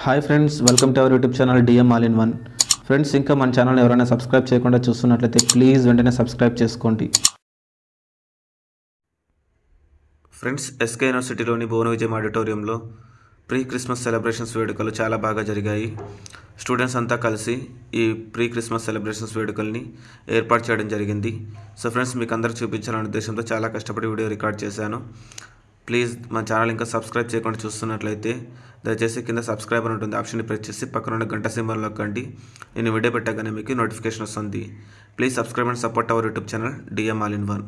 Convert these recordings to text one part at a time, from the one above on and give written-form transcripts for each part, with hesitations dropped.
Hi friends, welcome to our YouTube channel DM all in one. Friends, ఇంకా మన channel ఎవరైనా subscribe చేయకుండా చూస్తున్నట్లయితే ప్లీజ్ వెంటనే సబ్స్క్రైబ్ చేసుకోండి. ఫ్రెండ్స్, ఎస్కే యూనివర్సిటీలోని భువన విజయం ఆడిటోరియంలో ప్రీ క్రిస్మస్ సెలబ్రేషన్స్ వేడుకలు చాలా బాగా జరిగాయి. స్టూడెంట్స్ అంతా కలిసి ఈ ప్రీ క్రిస్మస్ సెలబ్రేషన్స్ వేడుకల్ని ఏర్పాటు చేయడం జరిగింది. సో ఫ్రెండ్స్, మీకు అందరికి చూపించాలనే ఉద్దేశంతో చాలా కష్టపడి వీడియో రికార్డ్ చేశాను. ప్లీజ్ మన ఛానల్ ఇంకా సబ్స్క్రైబ్ చేయకుండా చూస్తున్నట్లయితే దయచేసి కింద సబ్స్క్రైబ్ అని ఉంటుంది, ఆప్షన్ని ప్రెస్ చేసి పక్కన ఉన్న గంట సింబల్ నొక్కండి. నేను వీడియో పెట్టగానే మీకు నోటిఫికేషన్ వస్తుంది. Please subscribe and support our YouTube channel DM all in one.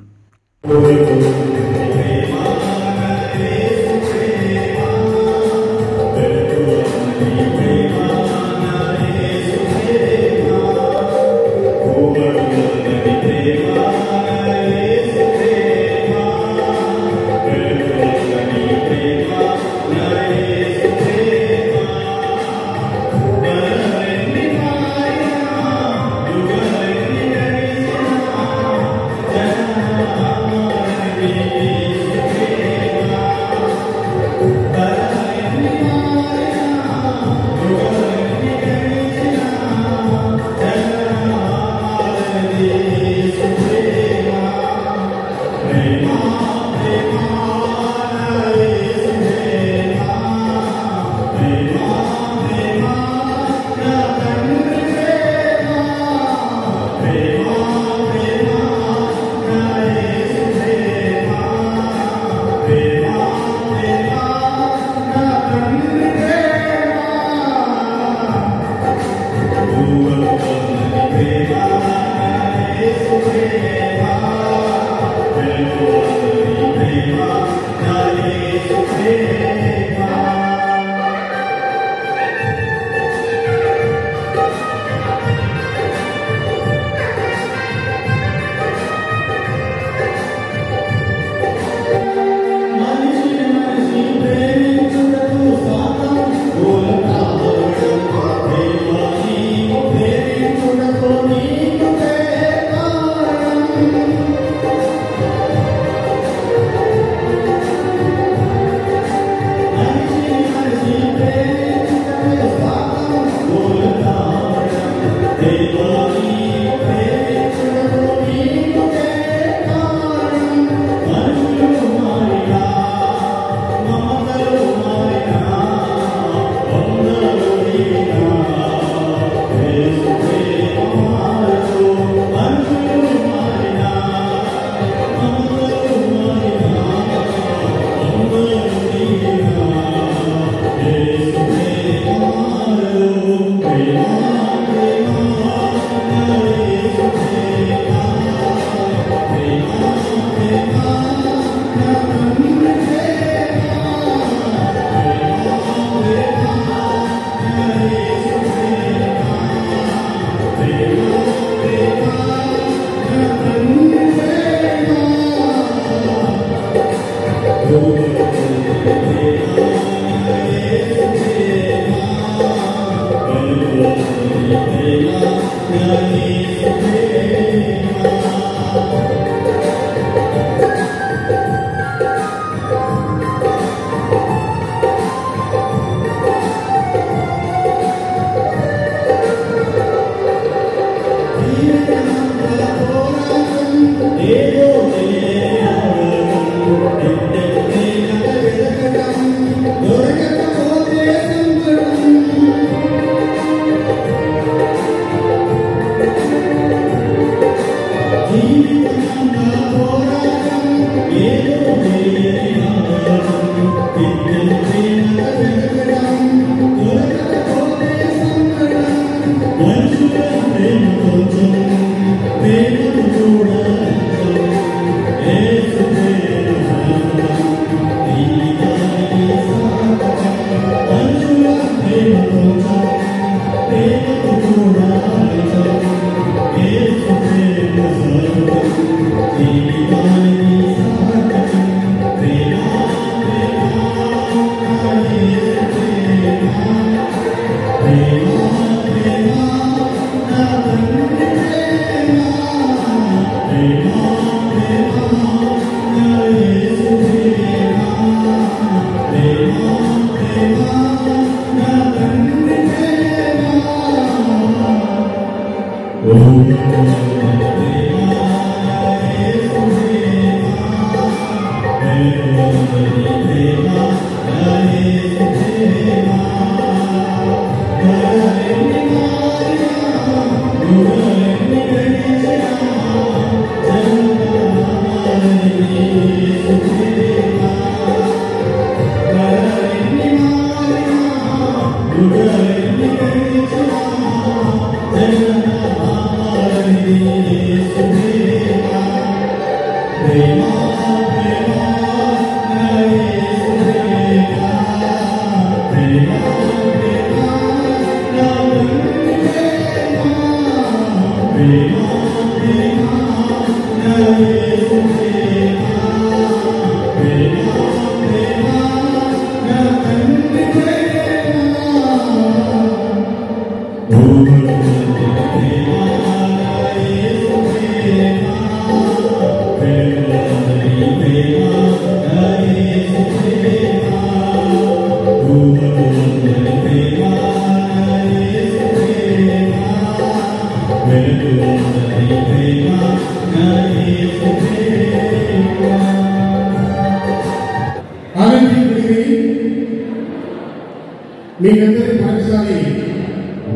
మీకందరి పాఠశాలి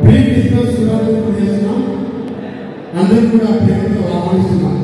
ప్రీ క్రిస్మస్ శుభాకాంక్షలు చేస్తున్నాం. అందరూ కూడా ప్రేమతో ఆహ్వానిస్తున్నాం.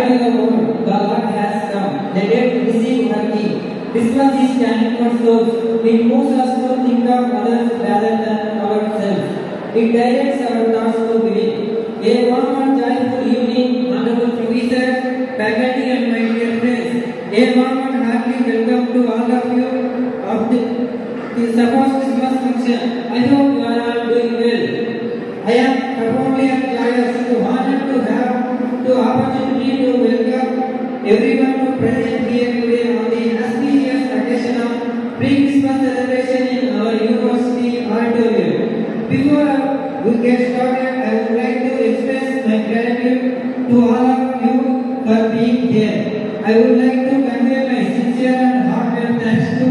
to the world, the Lord has come. Let us receive her key. Christmas is standing for souls. It moves us to think of others rather than ourselves. It directs our thoughts to giving. A warm and joyful evening, honorable professors, faculty and my dear friends. A warm and hearty welcome to all of you of the supposed Christmas function. I hope you are all doing well. I am profoundly joyous to honor to have the opportunity to welcome everyone to present here today on the auspicious occasion of pre-Christmas celebration in our university auditorium. Before we get started, I would like to express my gratitude to all of you for being here. I would like to convey my sincere and heartfelt thanks to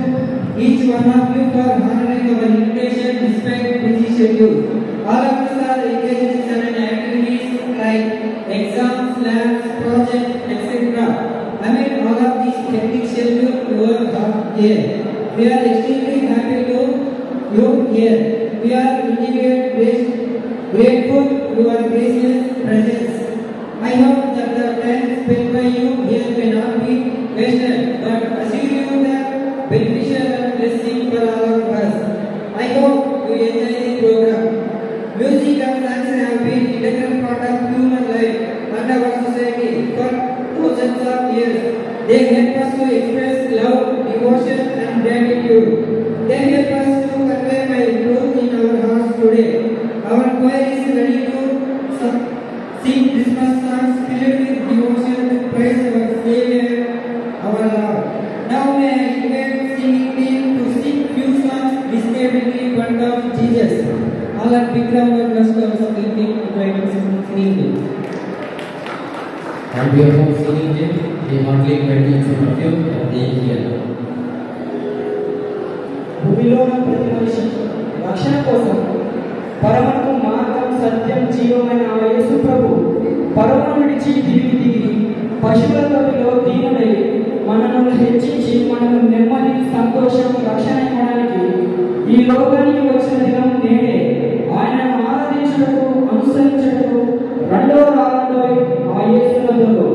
each one of you for honoring our invitation despite busy schedule. All of us are engaged in certain activities like exams, labs, projects, etc. Amid all of these hectic schedules, you are here. We are extremely happy to you here. We are indeed grateful to your gracious presence. I hope that the time spent by you here may not be wasted, but assure you that beneficial and blessing for all of us. I hope you enjoy the program. Music and dance have been integral part of human life and our society for thousands of years. They help us to express love, devotion, and gratitude. They help us to convey my truth in our hearts today. Our choir is ready to sing Christmas songs filled with devotion to praise our Savior, our Lord. Now may I invite singing team to sing few songs describing the birth of Jesus. All are big round of applause to our singing team invited singing team. On behalf of singing team, we heartily invite each one of you to be here. భూమిలో ప్రతి మనిషి రక్షణ కోసం పరమకు మార్గం సత్యం జీవమైన ఆ యేసు ప్రభు పరమను విడిచి దిగి దిగి పశువుల తోటిలో దీనుడై మనను హెచ్చించి మనకు నెమ్మది సంతోషం రక్షణ ఇవ్వడానికి ఈ లోకానికి వచ్చిన దినం నేడే. ఆయనను ఆరాధించుటకు అనుసరించుటకు రెండవ రాకడలో ఆ యేసునందు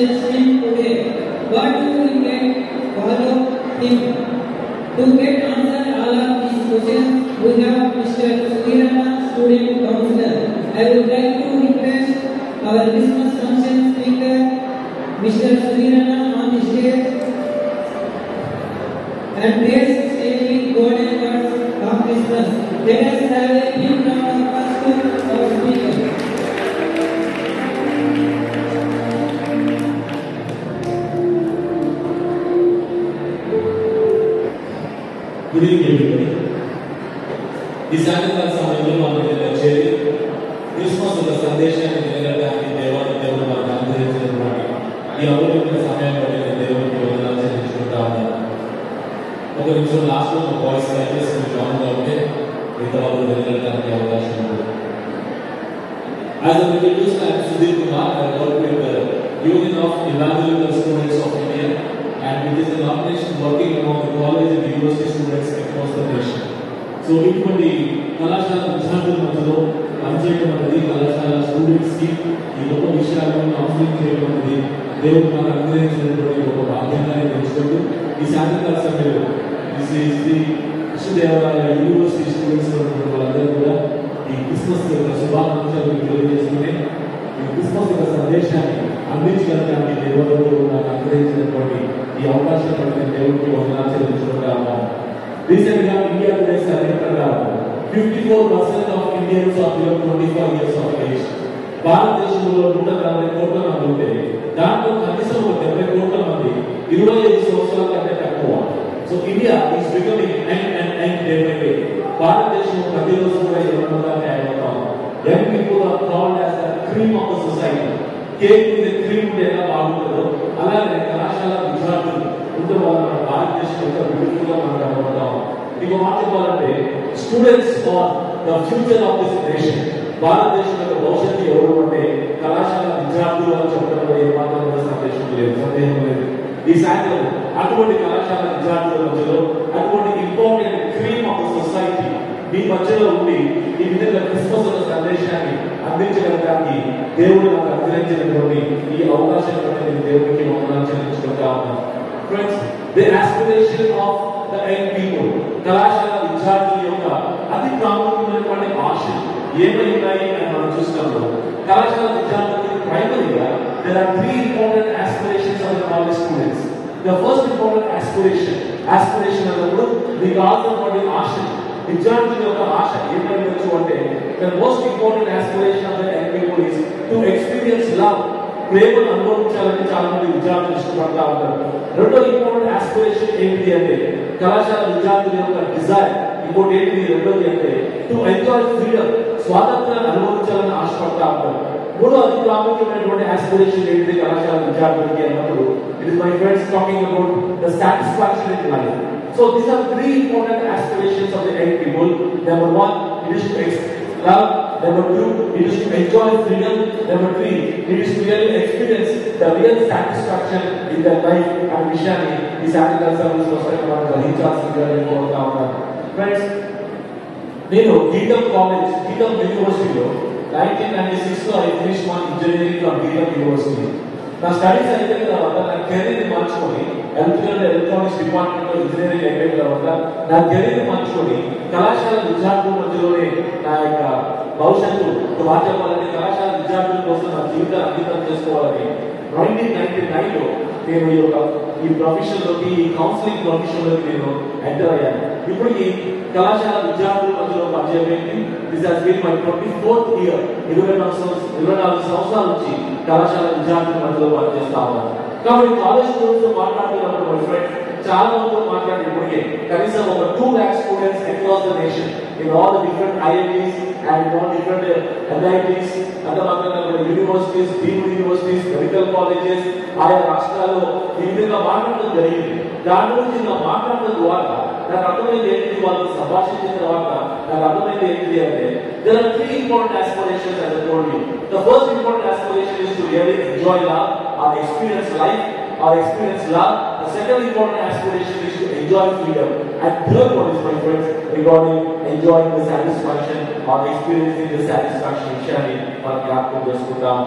session today. What do we get? Follow him. To get answer all of these questions, we have Mr. Sudirana, student counselor. I would like to request our Christmas function speaker, Mr. Sudirana, on the stage and praise stage with golden words of Christmas. Let us have a big round of applause to our speaker. Good evening, everybody. ఈ సాయంకాల సమయంలో మనం వచ్చేది Christmas యొక్క సందేశాన్ని నిలబెట్టడానికి దేవుడు మనకు అనుగ్రహించినటువంటి ఈ అమూల్యమైన సమయంలో నేను దేవుడికి వందనాలు చెల్లించుకుంటా ఉన్నాను. ఒక నిమిషం లాస్ట్లో ఒక వాయిస్ దయచేసి మీరు గమనంగా ఉంటే మిగతా వాళ్ళు వెళ్ళడానికి అవకాశం ఉంది. As a introduced, I am Sudhir Kumar. I work with the Union of Evangelical Students of India, and it is an organization working among the college and university students across the nation. So, ఇటువంటి కళాశాల విద్యార్థుల మధ్యలో పనిచేయడం అనేది కళాశాల స్టూడెంట్స్కి ఈ గొప్ప విషయాలను కౌన్సిలింగ్ చేయడం అనేది దేవుడు మనకు అనుగ్రహించినటువంటి ఒక భాగ్యంగా తెలుసుకుంటూ ఈ సాయంకాల సమయంలో విశ్వదేవాలయ యూనివర్సిటీ స్టూడెంట్స్ వాళ్ళందరూ కూడా ఈ క్రిస్మస్ యొక్క శుభాకాంక్షలు తెలియజేసుకుని ఈ క్రిస్మస్ యొక్క సందేశాన్ని అందించగలడానికి దేవుడు నాకు అనుగ్రహించినటువంటి ఈ అవకాశం పట్ల దేవుడికి వందనాలు చెల్లించుకుంటా ఉన్నాను. రీసెంట్గా ఇండియా టుడే సర్వే ప్రకారం 54% of Indians are below 25 years of age. భారతదేశంలో 140 కోట్ల మంది ఉంటే దాంట్లో కనీసం 70 కోట్ల మంది 25 సంవత్సరాల కంటే తక్కువ. So India is becoming young day by day. భారతదేశం ప్రతిరోజు కూడా యువకులుగా తయారవుతాం. Young people are called as the cream of the society. Cake మీద క్రీమ్ ఉంటే ఎలా బాగుంటుందో అలాగే కళాశాల విద్యార్థులు ఉంటే వాళ్ళు మన భారతదేశం యొక్క బ్యూటిఫుల్ గా మనం కనబడతాం. ఇంకో మాట చెప్పాలంటే students are the future of this nation. భారతదేశం యొక్క భవిష్యత్తు ఎవరు అంటే కళాశాల విద్యార్థులు అని చెప్పడంలో ఏమాత్రం కూడా సందేశం లేదు, సందేహం లేదు. ఈ సాయంత్రం అటువంటి కళాశాల విద్యార్థుల మధ్యలో అటువంటి important cream of the society మీ మధ్యలో ఉండి ఈ విధంగా క్రిస్మస్ యొక్క సందేశాన్ని అందించగలడానికి దేవుడు నాకు అనుగ్రహించినటువంటి ఈ అవకాశం నేను దేవుడికి వందనాలు చెల్లించుకుంటా ఉన్నాను. Friends, the aspiration of the young people, కళాశాల విద్యార్థుల యొక్క అతి ప్రాముఖ్యమైనటువంటి ఆశలు ఏమై ఉన్నాయి అని మనం చూస్తున్నాము. కళాశాల విద్యార్థులకి ప్రైమరీగా there are 3 important aspirations of the college students. The first important aspiration అన్నప్పుడు మీకు కావాల్సినటువంటి ఆశలు విద్యార్థుల యొక్క ఆశ ఏమైనచ్చు అంటే the most important aspiration of the young people is to experience love. ప్రేమను అనుభవించాలని చాలా మంది విద్యార్థులు ఇష్టపడతా ఉంటారు. రెండో ఇంపార్టెంట్ ఆస్పిరేషన్ ఏంటి అంటే కళాశాల విద్యార్థుల యొక్క డిజైర్. ఇంకోటి ఏంటి రెండోది అంటే టు ఎంజాయ్ ఫ్రీడమ్, స్వాతంత్రాన్ని అనుభవించాలని ఆశపడతా ఉంటారు. మూడో అతి ప్రాముఖ్యమైనటువంటి ఆస్పిరేషన్ ఏంటి కళాశాల విద్యార్థులకి అన్నప్పుడు it is my friends talking about the satisfaction in life. So these are 3 important aspirations of the young people. Number 1, it is to love. Number 2, it is to enjoy freedom. Number 3, it is to really experience the real satisfaction in their life. And Vishani is adding us service for second the recharge figure in Friends, నేను గీతం college గీతం యూనివర్సిటీలో 1996 లో I finished my engineering from గీతం university. నా studies అయిపోయిన తర్వాత నా కెరీర్ మార్చుకొని ఎలక్ట్రికల్ ఎలక్ట్రానిక్స్ డిపార్ట్మెంట్ లో ఇంజనీరింగ్ అయిపోయిన తర్వాత నా కెరీర్ మార్చుకొని కళాశాల విద్యార్థుల మధ్యలోనే నా యొక్క భవిష్యత్తు మాట చెప్పాలని కళాశాల విద్యార్థుల కోసం నా జీవితాన్ని అంకితం చేసుకోవాలని 1999 లో నేను ఈ ప్రొఫెషన్ లోకి ఈ కౌన్సిలింగ్ ప్రొఫెషన్ లోకి నేను ఎంటర్ అయ్యాను. ఇప్పుడు ఈ కళాశాల విద్యార్థుల మధ్యలో పనిచేయడానికి this has been my 24th year. 24 సంవత్సరాల నుంచి కళాశాల విద్యార్థుల మధ్యలో పనిచేస్తా ఉన్నాను. కాబట్టి కాలేజ్ స్టూడెంట్స్ తో మాట్లాడుతున్నప్పుడు మై ఫ్రెండ్ చాలా మందితో మాట్లాడినప్పటికీ కనీసం ఒక 2 lakh students across the nation in all the different IITs and all different NITs అంతమాత్రమే universities, deemed universities, medical colleges ఆయా రాష్ట్రాల్లో ఈ విధంగా మాట్లాడడం జరిగింది. దాని గురించి నా మాట్లాడడం ద్వారా నాకు అర్థమైంది ఏంటి, వాళ్ళు సంభాషించిన తర్వాత నాకు అర్థమైంది ఏంటి అంటే there are 3 important aspirations as I told you. The first important aspiration is to really enjoy love or experience life or experience love. The second important aspiration is to enjoy freedom. And third one is, my friends, regarding enjoying the satisfaction or experiencing the satisfaction. Shani or Yaakov just put down.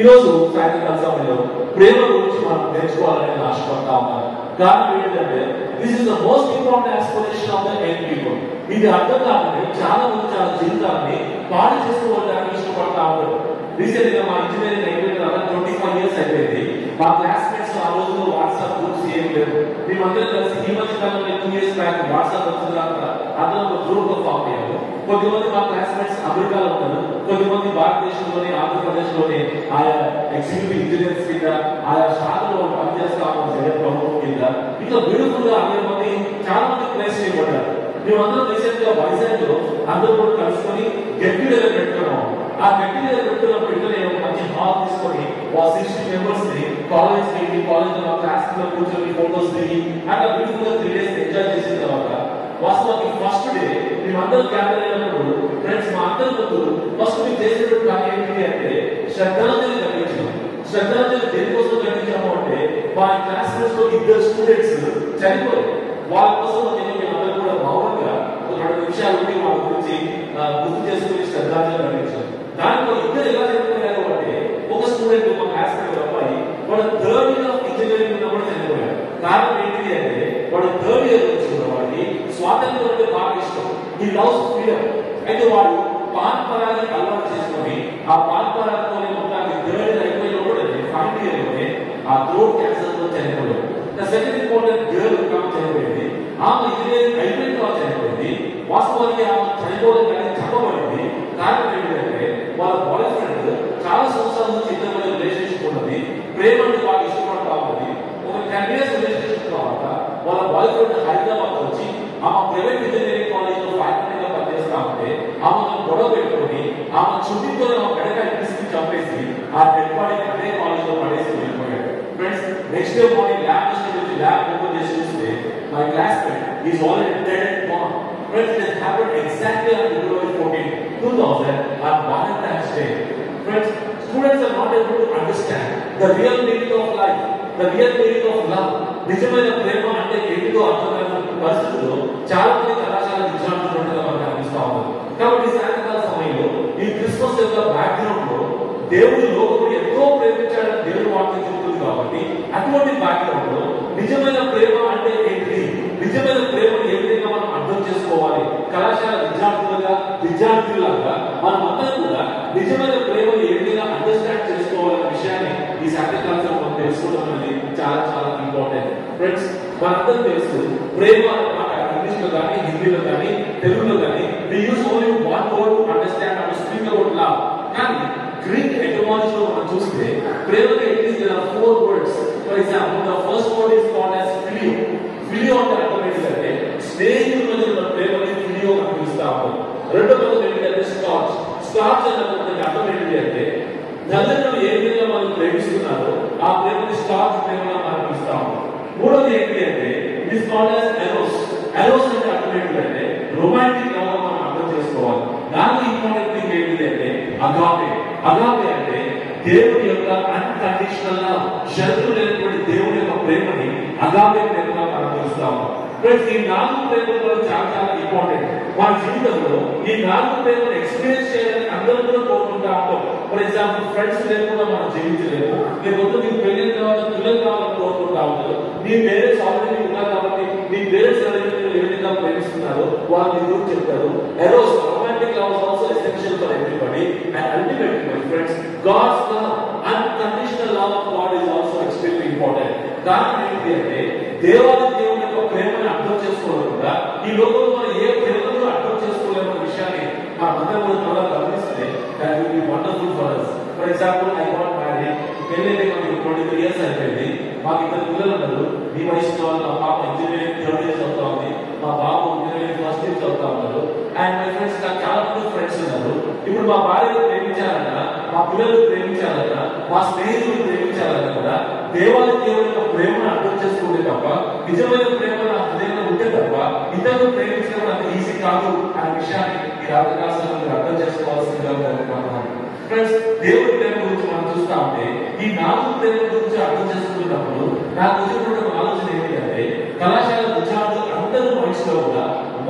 ఈరోజు సాయంత్రకాల సమయంలో ప్రేమ గురించి మనం నేర్చుకోవాలని ఆశపడతా ఉన్నాను. కారణం ఏంటంటే this is the most important aspiration of the young people. ఇది అర్థం కాదని చాలా మంది చాలా జీవితాన్ని పాడు చేసుకోవడానికి ఇష్టపడతా ఉంటారు. రీసెంట్ గా మా ఇంజనీరింగ్ అయిపోయిన తర్వాత 25 years అయిపోయింది. మా క్లాస్మేట్స్ ఆ రోజుల్లో వాట్సాప్ గ్రూప్స్ ఏం లేవు. మేమందరం కలిసి ఈ మధ్య కాలంలో 2 years బ్యాక్ వాట్సాప్ వచ్చిన తర్వాత అందరం ఒక గ్రూప్ లో ఫామ్ అయ్యాము. కొద్దిమంది మా క్లాస్మేట్స్ అమెరికాలో ఉన్నారు, కొద్దిమంది భారతదేశంలోని ఆంధ్రప్రదేశ్ లోని ఆయా ఎగ్జిక్యూటివ్ ఇంజనీర్స్ కింద ఆయా శాఖలో పనిచేస్తా ఉన్న ప్రభుత్వం కింద ఇంకా బ్యూటిఫుల్ గా 100 మంది చాలా మంది ప్లేస్ చేయబడ్డారు. మేమందరం రీసెంట్ గా వైజాగ్ లో అందరూ కూడా కలుసుకొని గెట్ టుగెదర్ పెట్టుకున్నాము. ఆ గెట్ టుగెదర్ పెట్టుకున్న పిల్లలు మంచి హాల్ తీసుకొని 60 members ని కాలేజ్ కి కాలేజ్ లో క్లాస్ లో కూర్చొని ఫోటోస్ దిగి అట్లా బ్యూటిఫుల్ గా 3 days ఎంజాయ్ చేసిన తర్వాత వాస్తవానికి ఫస్ట్ డే మేమందరం గ్యాదర్ అయినప్పుడు ఫ్రెండ్స్ మా అందరి ముందు ఫస్ట్ మేము చేసేటువంటి పని ఏంటి అంటే శ్రద్ధాంజలి ఘటించాం. శ్రద్ధాంజలి దేనికోసం ఘటించాము అంటే మా క్లాస్మేట్స్ లో 2 స్టూడెంట్స్ చనిపోయారు. వాళ్ళ కోసం మేమందరం కూడా మౌనంగా ఒక 2 నిమిషాలు ఉండి వాళ్ళ గురించి గుర్తు చేసుకుని శ్రద్ధాంజలి ఘటించాం. దాంట్లో 2 ఎలా చనిపోయారు అంటే ఒక స్టూడెంట్ మా క్లాస్మేట్ అబ్బాయి వాడు 3rd year ఆఫ్ ఇంజనీరింగ్ ఉన్నప్పుడు చనిపోయాడు. కారణం ఏంటి అంటే వాడు 3rd year వచ్చిన వాడికి స్వాతంత్రం అంటే బాగా ఇష్టం. ఈ లవ్స్ ఫ్రీడమ్. అయితే వాడు పాన్ పరాన్ని అలవాటు చేసుకుని ఆ పాన్ పరాలతోనే మొత్తానికి 3rd year అయిపోయినప్పుడు 5th year లోనే ఆ థ్రోట్ క్యాన్సర్ తో చనిపోయాడు. సెకండ్ ఇంపార్టెంట్ గర్ల్ చనిపోయింది. ఆమె ఇంజనీరింగ్ అయిపోయిన తర్వాత చనిపోయింది. వాస్తవానికి ఆమె చనిపోవడానికి చెప్పబడింది. కారణం ఏంటంటే వాళ్ళ బాయ్ ఫ్రెండ్ చాలా సంవత్సరాల నుంచి ఇద్దరు రిలేషన్షిప్ ఉన్నది, ప్రేమ అంటే బాగా ఇష్టపడతా ఉన్నది. ఒక 10 years రిలేషన్షిప్ తర్వాత వాళ్ళ బాయ్ ఫ్రెండ్ హైదరాబాద్ వచ్చి ఆమె ప్రైవేట్ ఇంజనీరింగ్ కాలేజ్ లో ఫ్యాకల్టీగా పనిచేస్తా ఉంటే ఆమెను గొడవ పెట్టుకుని ఆమె చుట్టితో గడక తీసుకుని చంపేసి ఆ డెడ్ బాడీని అదే కాలేజ్ లో పడేసి వెళ్ళిపోయాడు. Friends next day morning lab open చేసి చూస్తే my classmate is already dead and gone. Friends, it happened exactly on February 14, 2000 on Valentine's Day. Friends, students are not able to understand the real meaning of life, the real meaning of love. నిజమైన ప్రేమ అంటే ఏంటో అర్థమైన పరిస్థితుల్లో చాలా మంది కళాశాల విద్యార్థులుగా మనకు అనిపిస్తా ఉన్నారు. కాబట్టి సాయంకాల సమయంలో ఈ క్రిస్మస్ యొక్క బ్యాక్గ్రౌండ్ లో దేవుడు లోకము ఎంతో ప్రేమించాడని దేవుడు వాక్యం చెబుతుంది. కాబట్టి అటువంటి బ్యాక్గ్రౌండ్ లో నిజమైన ప్రేమ అంటే ఏంటి, నిజమైన ప్రేమను ఏ విధంగా మనం అర్థం చేసుకోవాలి, కళాశాల విద్యార్థులాగా మనం అందరం కూడా నిజమైన ప్రేమను ఏ విధంగా అండర్స్టాండ్ చేసుకోవాలనే విషయాన్ని ఈ సాయంకాలం మనం తెలుసుకోవడం అనేది చాలా చాలా ఇంపార్టెంట్. ఫ్రెండ్స్, మనందరం తెలుసు ప్రేమ ఇంగ్లీష్ లో కానీ హిందీలో కానీ తెలుగులో కానీ we use only one word to understand and speak about love. కానీ గ్రీక్ ఎటమాలజీ లో మనం చూస్తే ప్రేమకి at least there are 4 words. For example, the first word is called as phileo. Phileo అంటే అర్థం ఏంటంటే స్నేహితుల మధ్య ఉన్న ప్రేమని ఫిలియో అని పిలుస్తాము. రెండో పదం ఏంటంటే స్టార్చ్. స్టార్చ్ అన్నది అర్థం ఏంటి అంటే నదులను ఏ విధంగా మనం ప్రేమిస్తున్నారో ఆ ప్రేమని స్టార్చ్ ప్రేమగా మనం పిలుస్తాము. మూడోది ఏంటి అంటే it is called as eros. eros అంటే అర్థం ఏంటంటే రొమాంటిక్ లవ్ మనం అర్థం చేసుకోవాలి. దానికి ఇంపార్టెంట్ థింగ్ ఏంటి అంటే అగాపే. అగాపే అంటే దేవుడి యొక్క అన్కండిషనల్ లవ్, షరతులు లేనటువంటి దేవుడి యొక్క ప్రేమని అగాపే ప్రేమగా మనం పిలుస్తాము. ఫ్రెండ్స్, ఈ 4 ప్రేమలు కూడా చాలా చాలా ఇంపార్టెంట్. మన జీవితంలో ఈ 4 ప్రేమను ఎక్స్పీరియన్స్ చేయాలని అందరూ కూడా కోరుకుంటా ఉంటాం. ఫర్ ఎగ్జాంపుల్, ఫ్రెండ్స్ లేకుండా మనం జీవించలేము. లేకపోతే నీకు పెళ్లి తర్వాత పిల్లలు కావాలని కోరుకుంటా ఉంటారు. నీ పేరెంట్స్ ఆల్రెడీ ఉన్నారు కాబట్టి నీ పేరెంట్స్ ఏ విధంగా ప్రేమిస్తున్నారో వాళ్ళు నీ గురించి చెప్తారు. Eros, romantic love is also essential for everybody. And ultimately my friends, God's love, unconditional love of God is also extremely important. కారణం ఏంటి అంటే దేవుడి యొక్క ప్రేమను అర్థం చేసుకోవడం కూడా ఈ లోకంలో మనం ఏ ప్రేమను అర్థం చేసుకోలేమన్న విషయాన్ని మనమందరం కూడా త్వరగా గమనిస్తే that will be wonderful for us. For example, I got married. పెళ్ళైతే మనకి 23 years అయిపోయింది. మాకు 2 పిల్లలు ఉన్నారు. మీ వయసులో మా పాప ఇంజనీరింగ్ 3rd year చదువుతా ఉంది, మా బాబు ఇంజనీరింగ్ 1st year చదువుతా ఉన్నారు. అండ్ మై ఫ్రెండ్స్, నాకు చాలా మంది ఫ్రెండ్స్ ఉన్నారు. ఇప్పుడు మా భార్యను ప్రేమించాలన్నా, మా పిల్లలు ప్రేమించాలన్నా, మా స్నేహితులు ప్రేమించాలన్నా కూడా దేవుడి యొక్క ప్రేమను అర్థం చేసుకుంటే తప్ప, నిజమైన ప్రేమ నా హృదయంలో ఉంటే తప్ప ఇతరులు ప్రేమించడం అంత ఈజీ కాదు అనే విషయాన్ని ఈ రాత్రికాలంలో మీరు అర్థం చేసుకోవాల్సిందిగా కోరుకుంటున్నాను. ఫ్రెండ్స్, దేవుడి ప్రేమ గురించి మనం చూస్తా ఉంటే ఈ 4 ప్రేమ గురించి అర్థం చేసుకున్నప్పుడు నాకు వచ్చినటువంటి ఆలోచన ఏంటి అంటే కళాశాల విద్యార్థులు అందరూ మనసులో కూడా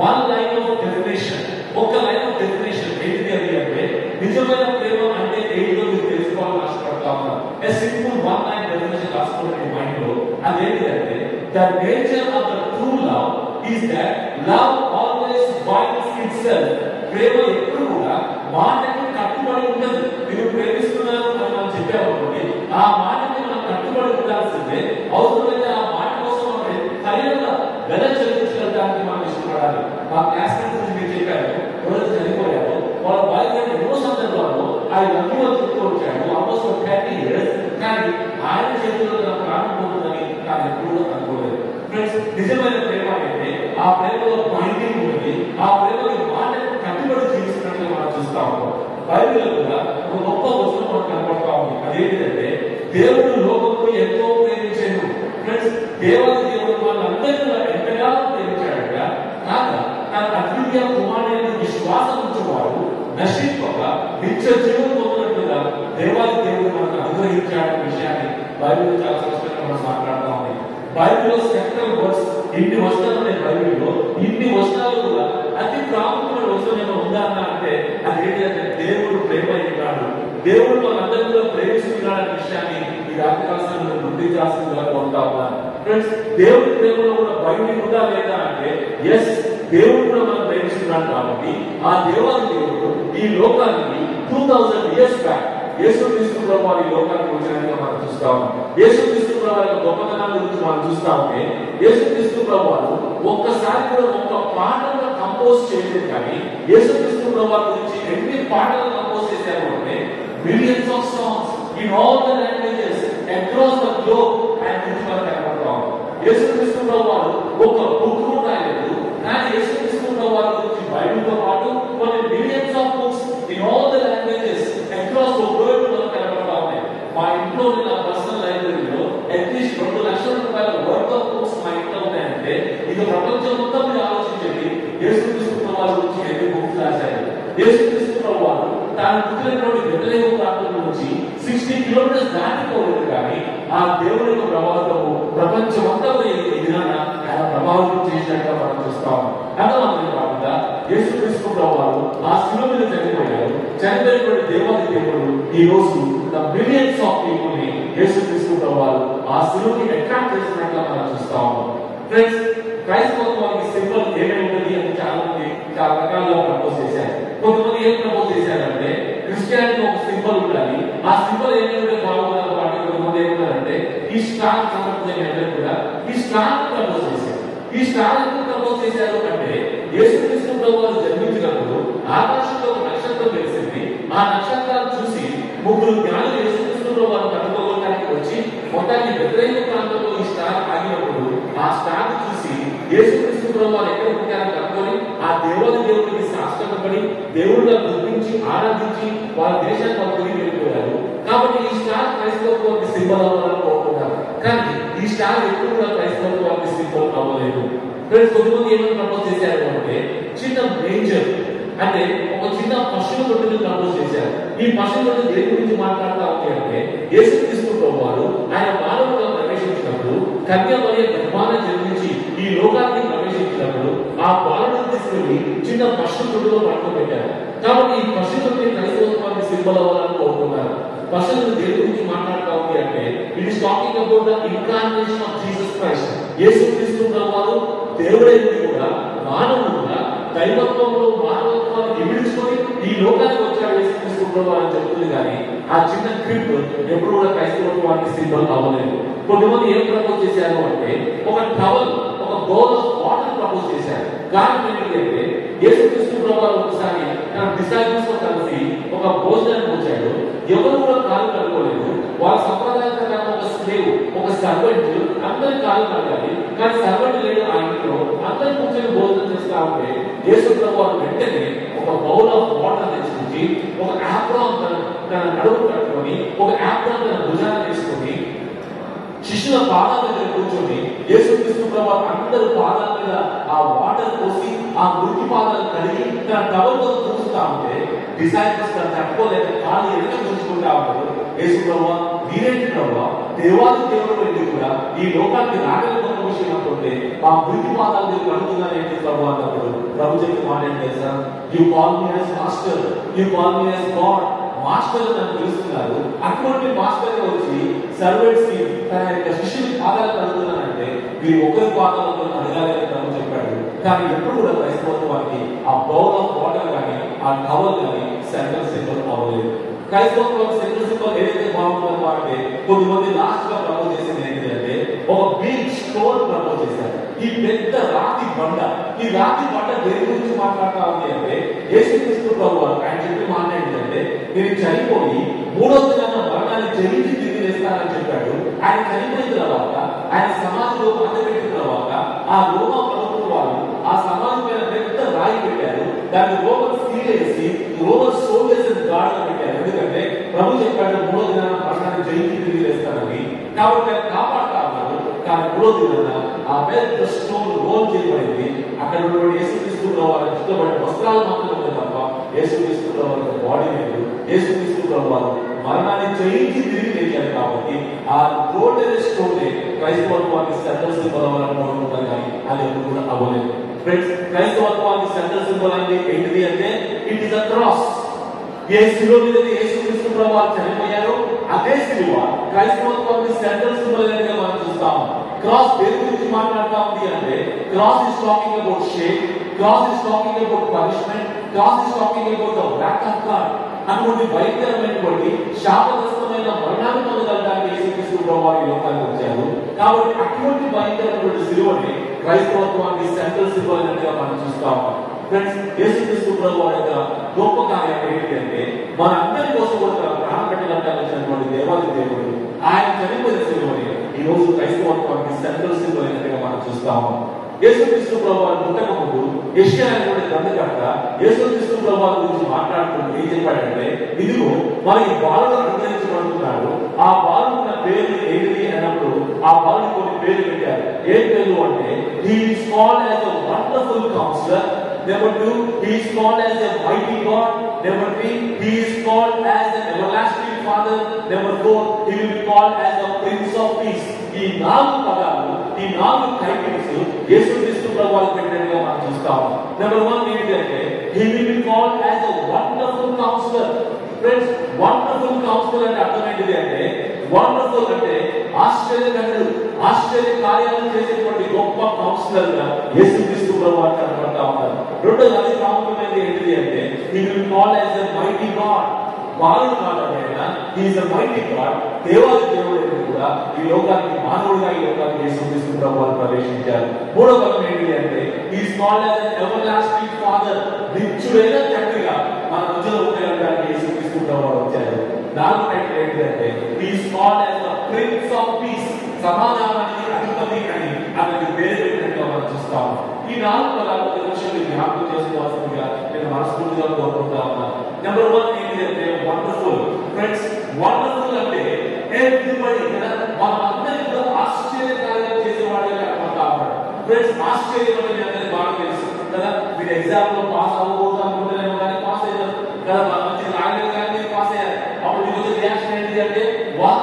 1 లైన్ ఆఫ్ డెఫినేషన్, ఒక లైన్ ఆఫ్ డెఫినేషన్ ఏంటిది అది అంటే నిజమైన ప్రేమ అంటే ఏంటో మీరు తెలుసుకోవాలని ఆశపడతాము. a simple one-line definition రాసుకోండి మీ మైండ్ లో. అదేంటంటే the nature of the true love is that love always binds itself. ప్రేమ ఎప్పుడు కూడా మాటకి కట్టుబడి ఉండదు. మీరు ప్రేమిస్తున్నారు అని మనం చెప్పామనుకోండి, ఆ మాటకి మనం కట్టుబడి ఉండాల్సిందే. అవసరమైతే ఆ మాట కోసం మనం ఖరీదుగా వెల చెల్లించడానికి మనం ఇష్టపడాలి. మా క్లాస్మేట్స్ గురించి మీరు చెప్పారు, ఎవరైతే చనిపోయారో వాళ్ళ బాయ్ ఫ్రెండ్ ఎన్నో సందర్భాల్లో ఆయన లవ్ యూ చెప్తూ వచ్చాడు, ఆల్మోస్ట్ 30 years, కానీ ఆయన చేతుల్లో తన ప్రాణం పోతుందని తాను ఎప్పుడు అనుకోలేదు. ఫ్రెండ్స్, నిజమైన ప్రేమ అంటే ఆ ప్రేమలో బైండింగ్ ఉంది, ఆ ప్రేమకి మాటకు కట్టుబడి జీవిస్తున్నట్లు మనం చూస్తా ఉంటాం. బైబిల్లో కూడా ఒక గొప్ప వచనం మనకు కనపడతా ఉంది. అదేంటంటే దేవుడు లోకమును ఎంతో ప్రేమించాడు. ఫ్రెండ్స్, దేవాది దేవుడు వాళ్ళందరినీ కూడా ఎంతగా ప్రేమించాడట. కాగా తన అద్వితీయ కుమారుడైన విశ్వాసం ఉంచేవాడు నశింపక నిత్య జీవం పొందినట్లుగా దేవాది దేవుడు మనకు అనుగ్రహించాడనే విషయాన్ని బైబిల్ చాలా స్పష్టంగా మనం మాట్లాడుతూ ఉంది. బైబిల్లో సెక్టరల్ వర్డ్స్ ఇన్ని వచనాలు ఉన్నాయి. బైబిల్లో ఇన్ని వచనాలు కూడా అతి ప్రాముఖ్యమైన వచనం ఏమో ఉందా అంటే అది ఏంటంటే దేవుడు ప్రేమ అయినాడు, దేవుడు మనందరినీ కూడా ప్రేమిస్తున్నాడనే విషయాన్ని ఈ రాత్రికాలంలో గుర్తించాల్సిందిగా కోరుతా ఉన్నాను. ఫ్రెండ్స్, దేవుడి ప్రేమలో కూడా బైబిల్ ఉందా లేదా అంటే ఎస్, దేవుడు కూడా మనం ప్రేమిస్తున్నాడు. కాబట్టి ఆ దేవాది దేవుడు ఈ లోకానికి 2000 years బ్యాక్ యేసుక్రీస్తు ప్రభువు వారి లోకానికి వచ్చినట్టుగా మనం చూస్తా ఉన్నాం. యేసుక్రీస్తు ప్రభువు వారి గొప్పతనాల గురించి మనం చూస్తా ఉంటే యేసుక్రీస్తు ప్రభువు వారు ఒక్కసారి కూడా ఒక పాటను కంపోజ్ చేయలేదు. కానీ యేసుక్రీస్తు ప్రభువు వారి గురించి ఎన్ని పాటలు కంపోజ్ చేశారు అంటే millions of songs in all the languages across the globe ఆయన గురించి మనం కనబడతాం. యేసుక్రీస్తు ప్రభువు వారు ఒక బుక్ కూడా రాయలేదు, కానీ యేసుక్రీస్తు ప్రభువు వారి గురించి బైబిల్తో పాటు కొన్ని millions of books in all the languages across the world మనం కనబడతా ఉన్నాయి. మా ఇంట్లో నా పర్సనల్ లైబ్రరీలో అట్లీస్ట్ 2 లక్షల రూపాయల వర్త్ ఆఫ్ బుక్స్ మా ఇంట్లో ఉన్నాయంటే ఇక ప్రపంచం మొత్తం మీరు ఆలోచించండి, యేసుక్రీస్తు ప్రభువు వారి గురించి ఎన్ని బుక్స్ రాశారు. యేసుక్రీస్తు ప్రభువు వారు తాను పుట్టినటువంటి బెత్లెహేము ప్రాంతం నుంచి 60 కిలోమీటర్స్ దాటిపోలేదు. కానీ ఆ దేవుని యొక్క ప్రభావము ప్రపంచం అంతా ఈ దినాన ఆయన ప్రభావితం చేసినట్టుగా మనం చూస్తాం. అంతమాత్రమే కాకుండా యేసుక్రీస్తు ప్రభువు వారు ఆ శిలువ మీద చనిపోయారు. చనిపోయినటువంటి దేవాది దేవుడు ఈ రోజు మిలియన్స్ ఆఫ్ పీపుల్ ని యేసుక్రీస్తు ప్రభువు వారు ఆ శిలువకి అట్రాక్ట్ చేసినట్టుగా మనం చూస్తాం. ఫ్రెండ్స్, క్రైస్తవానికి సింబల్ ఏమేమి ఉంటుంది అని చాలా మంది చాలా రకాలుగా ప్రపోజ్ చేశారు. కొంతమంది ఏం ప్రపోజ్ చేశారంటే క్రిస్టియానిటీ ఒక సింబల్ ఉండాలి, ఆ సింబల్ ఏమైనా బాగుందని పాటు కొంతమంది ఏమంటారంటే ఈ స్టార్ సంబంధించిన కూడా ఈ స్టార్ ప్రపోజ్ చేశారు. ఈ స్టార్ ఎందుకు ప్రపోజ్ చేశారు అంటే యేసుక్రీస్తు ప్రభువు వారు జన్మించినప్పుడు ఆకాశంలో ఒక నక్షత్రం వెలిసింది. ఆ నక్షత్రాలు చూసి 3 జ్ఞానులు యేసుక్రీస్తు ప్రభువు వారు కనుగొనడానికి వచ్చి మొత్తాన్ని బెత్లెహేము ప్రాంతంలో ఈ స్టార్ ఆగినప్పుడు ఆ స్టార్ చూసి యేసుక్రీస్తు ప్రభువు వారు ఎక్కడ పుట్టారని కనుగొని ఆ దేవాది దేవుడికి సాష్టాంగపడి దేవుడిగా గుర్తించి ఆరాధించి వాళ్ళ దేశానికి వాళ్ళు తిరిగి వెళ్ళిపోయారు. కాబట్టి ఈ స్టార్ క్రైస్తవత్వానికి సింబల్ అవ్వాలని కోరుకున్నారు. కానీ ఈ స్టార్ ఎప్పుడు కూడా క్రైస్తవత్వానికి సింబల్ అవ్వలేదు. ఫ్రెండ్స్, కొంతమంది ఏమైనా ప్రపోజ్ చేశారు అంటే చిన్న మేజర్ అంటే ఒక చిన్న పశువు తొట్టిని ప్రపోజ్ చేశారు. ఈ పశువు తొట్టి దేని గురించి మాట్లాడుతూ ఉంది అంటే యేసుక్రీస్తు ప్రభువు వారు ఆయన మానవులుగా ప్రవేశించినప్పుడు కన్య మరియ గర్భాన్ని జన్మించి ఈ లోకానికి ప్రవేశించినప్పుడు ఆ బాలుడిని తీసుకెళ్లి చిన్న పశువు తొట్టిలో పడుకోబెట్టారు. కాబట్టి ఈ పశువు తొట్టి క్రైస్తవత్వానికి సింబల్ అవ్వాలని కోరుకున్నారు. పశువులు దేని గురించి మాట్లాడుతూ ఉంది అంటే it is talking about the incarnation of Jesus Christ. యేసుక్రీస్తు ప్రభువు వారు దేవుడైంది కూడా మానవుడుగా దైవత్వంలో మానవత్వాన్ని విడిచుకొని ఈ లోకానికి వచ్చాడు యేసుక్రీస్తు ప్రభువు అని చెప్తుంది. కానీ ఆ చిన్న క్రిప్ ఎప్పుడు కూడా క్రైస్తవత్వానికి సింబల్ అవ్వలేదు. కొంతమంది ఏం ప్రపోజ్ చేశారు అంటే ఒక టవల్, ఒక బౌల్ ఆఫ్ వాటర్ ప్రపోజ్ చేశారు. కారణం ఏంటంటే యేసుక్రీస్తు ప్రభువు ఒకసారి తన డిసైపుల్స్ తో కలిసి ఒక భోజనాన్ని వచ్చాడు. ఎవరు కూడా కాలు కడుకోలేదు. వాళ్ళ సంప్రదాయ ప్రకారం ఒక స్లేవ్, ఒక సర్వెంట్ అందరి కాలు కడగాలి. కానీ సర్వెంట్ లేడు ఆ ఇంట్లో. అందరి కూర్చొని భోజనం చేస్తా ఉంటే యేసు ప్రభువు వెంటనే ఒక బౌల్ ఆఫ్ వాటర్ తెచ్చుకుంచి ఒక యాప్రాన్ తన నడుము కట్టుకొని ఒక యాప్రాన్ తన భుజాన్ని తీసుకొని శిష్యుల పాదాల దగ్గర కూర్చొని యేసుక్రీస్తు ప్రభువు అందరి పాదాల మీద ఆ వాటర్ పోసి ఆ మృతి పాదాలు కడిగి తన టవల్తో చూస్తా ఉంటే డిసైపుల్స్ తట్టుకోలేక కాలు ఎదుట చూసుకుంటా ఉంటారు. యేసు ప్రభువు మీరేంటి ప్రభువు, దేవాది దేవుడు వెళ్ళి కూడా ఈ లోకానికి రాగల గొప్ప విషయం అనుకుంటే ఆ మృతి పాదాల దగ్గర కడుగుతున్నారు ఏంటి ప్రభువు అన్నప్పుడు ప్రభు చెప్పి మాట ఏంటి తెలుసా? You call me as master, you call me as God. Master నన్ను పిలుస్తున్నారు. అటువంటి మాస్టర్ వచ్చి సర్వెంట్స్ కి తన యొక్క శిష్యుల పాదాలు కడుగుతున్నానంటే వీరు ఒకరి పాదాలతో అడగాలని ప్రభు చెప్పాడు. కానీ ఎప్పుడు కూడా క్రైస్తవత్వానికి ఆ బౌల్ ఆఫ్ వాటర్ కానీ ఆ టవల్ కానీ సెంట్రల్ సింబల్ అవ్వలేదు. క్రైస్తవత్వం సెంట్రల్ సింబల్ ఏదైతే బాగుంటుందో అంటే కొద్దిమంది లాస్ట్ గా ప్రపోజ్ చేసింది ఏంటి అంటే ఒక బిగ్ స్టోన్ ప్రపోజ్ చేశారు. ఈ పెద్ద రాతి బండ, ఈ రాతి బండ దేని గురించి మాట్లాడుతా ఉంది అంటే యేసుక్రీస్తు ప్రభువు ఆయన చెప్పి మాట ఏంటంటే నేను చనిపోయి మూడో దినాన మరణాన్ని జయించి తిరిగి వేస్తానని చెప్పాడు. ఆయన చనిపోయిన తర్వాత ఆయన సమాధిలో పాతపెట్టిన తర్వాత ఆ రోమా ప్రభుత్వం వాళ్ళు ఆ సమాధి పైన పెద్ద రాయి పెట్టారు. దాన్ని రోమన్ సీల్ వేసి రోమన్ సోల్జర్స్ గార్డ్ పెట్టారు. ఎందుకంటే ప్రభు చెప్పాడు మూడో దినాన మరణాన్ని జయించి తిరిగి వేస్తానని. కాబట్టి ఆయన కాపాడుతా ఉన్నారు. కానీ మూడో దినాన ఆ పెద్ద స్టోన్ రోల్ చేయబడింది. అక్కడ ఉన్నటువంటి యేసుక్రీస్తు ప్రభువు ఇష్టపడిన వస్త్రాలు మాత్రం ఉంది తప్ప యేసుక్రీస్తు ప్రభువు బాడీ లేదు. యేసుక్రీస్తు ప్రభువు మరణాన్ని జయించి తిరిగి లేచారు. కాబట్టి ఆ రోటరీ స్టోన్ క్రైస్తవత్వానికి సెంట్రల్ సింబల్ అవ్వాలని కోరుకుంటారు. కానీ అది ఎప్పుడు కూడా అవ్వలేదు. ఫ్రెండ్స్, క్రైస్తవత్వానికి సెంట్రల్ సింబల్ అంటే ఏంటిది అంటే ఇట్ ఇస్ అ క్రాస్. ఏ శిలువ మీద యేసుక్రీస్తు ప్రభువు చనిపోయారు అదే శిలువ క్రైస్తవత్వానికి సెంట్రల్ సింబల్ అనేది మనం చూస్తాము. క్రాస్ దేని గురించి మాట్లాడుతా ఉంది అంటే cross is talking about shame, cross is talking about punishment, cross is talking about the wrath of God. అటువంటి భయంకరమైనటువంటి శాపగ్రస్తమైన మరణాన్ని పొందగలడానికి యేసుక్రీస్తు ప్రభువు ఈ లోకానికి వచ్చారు. కాబట్టి అటువంటి భయంకరమైనటువంటి శిలువని క్రైస్తవత్వానికి సెంట్రల్ సింబల్ అన్నట్టుగా మనం చూస్తాము. ఫ్రెండ్స్, యేసుక్రీస్తు ప్రభువు యొక్క గొప్ప కార్యం ఏంటి అంటే మన అందరి కోసం కూడా ప్రాణం పెట్టడానికి దేవాది దేవుడు ఆయన చనిపోయిన శిలువని ఈ రోజు క్రైస్తవత్వానికి సెంట్రల్ సింబల్ అన్నట్టుగా మనం చూస్తాము. యేసుక్రీస్తు ప్రభువు పుట్టక ముందు యెషయా అనేటువంటి గ్రంథకర్త యేసుక్రీస్తు ప్రభువు గురించి మాట్లాడుతూ ఏం చెప్పాడంటే ఇదిగో మన ఈ బాలుడు అనుగ్రహించబడుతున్నాడు. ఆ బాలుడున్న పేరు ఏంటిది అన్నప్పుడు ఆ బాలుడు కొన్ని పేర్లు పెట్టారు. ఏం పేర్లు అంటే he is called as a wonderful councillor. Number 2, he is called as a mighty God. Number 3, he is called as an everlasting Father. Number 4, he will be called as a Prince of Peace. ఈ నాలుగు పదాలు, ఈ నాలుగు titles యేసుక్రీస్తు ప్రభువు పెట్టినట్టుగా మనం చూస్తాము. నెంబర్ 1 ఏంటంటే he will be called as a wonderful counselor. Friends, wonderful councillor అంటే అర్థం ఏంటిది అంటే వండర్ఫుల్ అంటే ఆశ్చర్యకరుడు, ఆశ్చర్య కార్యాలు చేసేటువంటి గొప్ప కౌన్సిలర్ గా యేసుక్రీస్తు ప్రభువు కనబడతా ఉన్నారు. రెండోది అతి ప్రాముఖ్యమైనది ఏంటిది అంటే he will be called as a mighty God. బాలుడు కాదైనా he is a mighty God. దేవాది దేవుడు కూడా ఈ లోకానికి మానవుడిగా ఈ లోకానికి యేసుక్రీస్తు ప్రభువు ప్రవేశించారు. మూడో పదం ఏంటిది అంటే he is called as an everlasting Father. నిత్యుడైన తండ్రిగా మన మధ్యలో ఉండడానికి యేసుక్రీస్తు ప్రభువు వచ్చారు. నాలుగో టైటిల్ ఏంటంటే he is called as the Prince of Peace. సమాధానానికి అధిపతి అని అతనికి పేరు పెట్టినట్టుగా మనం చూస్తాము. ఈ నాలుగు పదాలు విషయాలు జ్ఞాపకం చేసుకోవాల్సిందిగా నేను మనస్ఫూర్తిగా కోరుకుంటా ఉన్నాను. నెంబర్ 1 ఏంటంటే వండర్ఫుల్. ఫ్రెండ్స్, వండర్ఫుల్ అంటే ఎవ్రీబడి మన అందరికీ కూడా ఆశ్చర్యకార్యం చేసేవాడిగా కనబడతా ఉన్నాడు. ఫ్రెండ్స్, ఆశ్చర్యం అనేది అందరికీ బాగా తెలుసు కదా. మీరు ఎగ్జామ్ లో పాస్ అవ్వబోతాను కానీ పాస్ అయ్యారు కదా, మంచి రాయలేదు కానీ పాస్ అయ్యారు. అప్పుడు మీకు వచ్చే రియాక్షన్ ఏంటి అంటే వా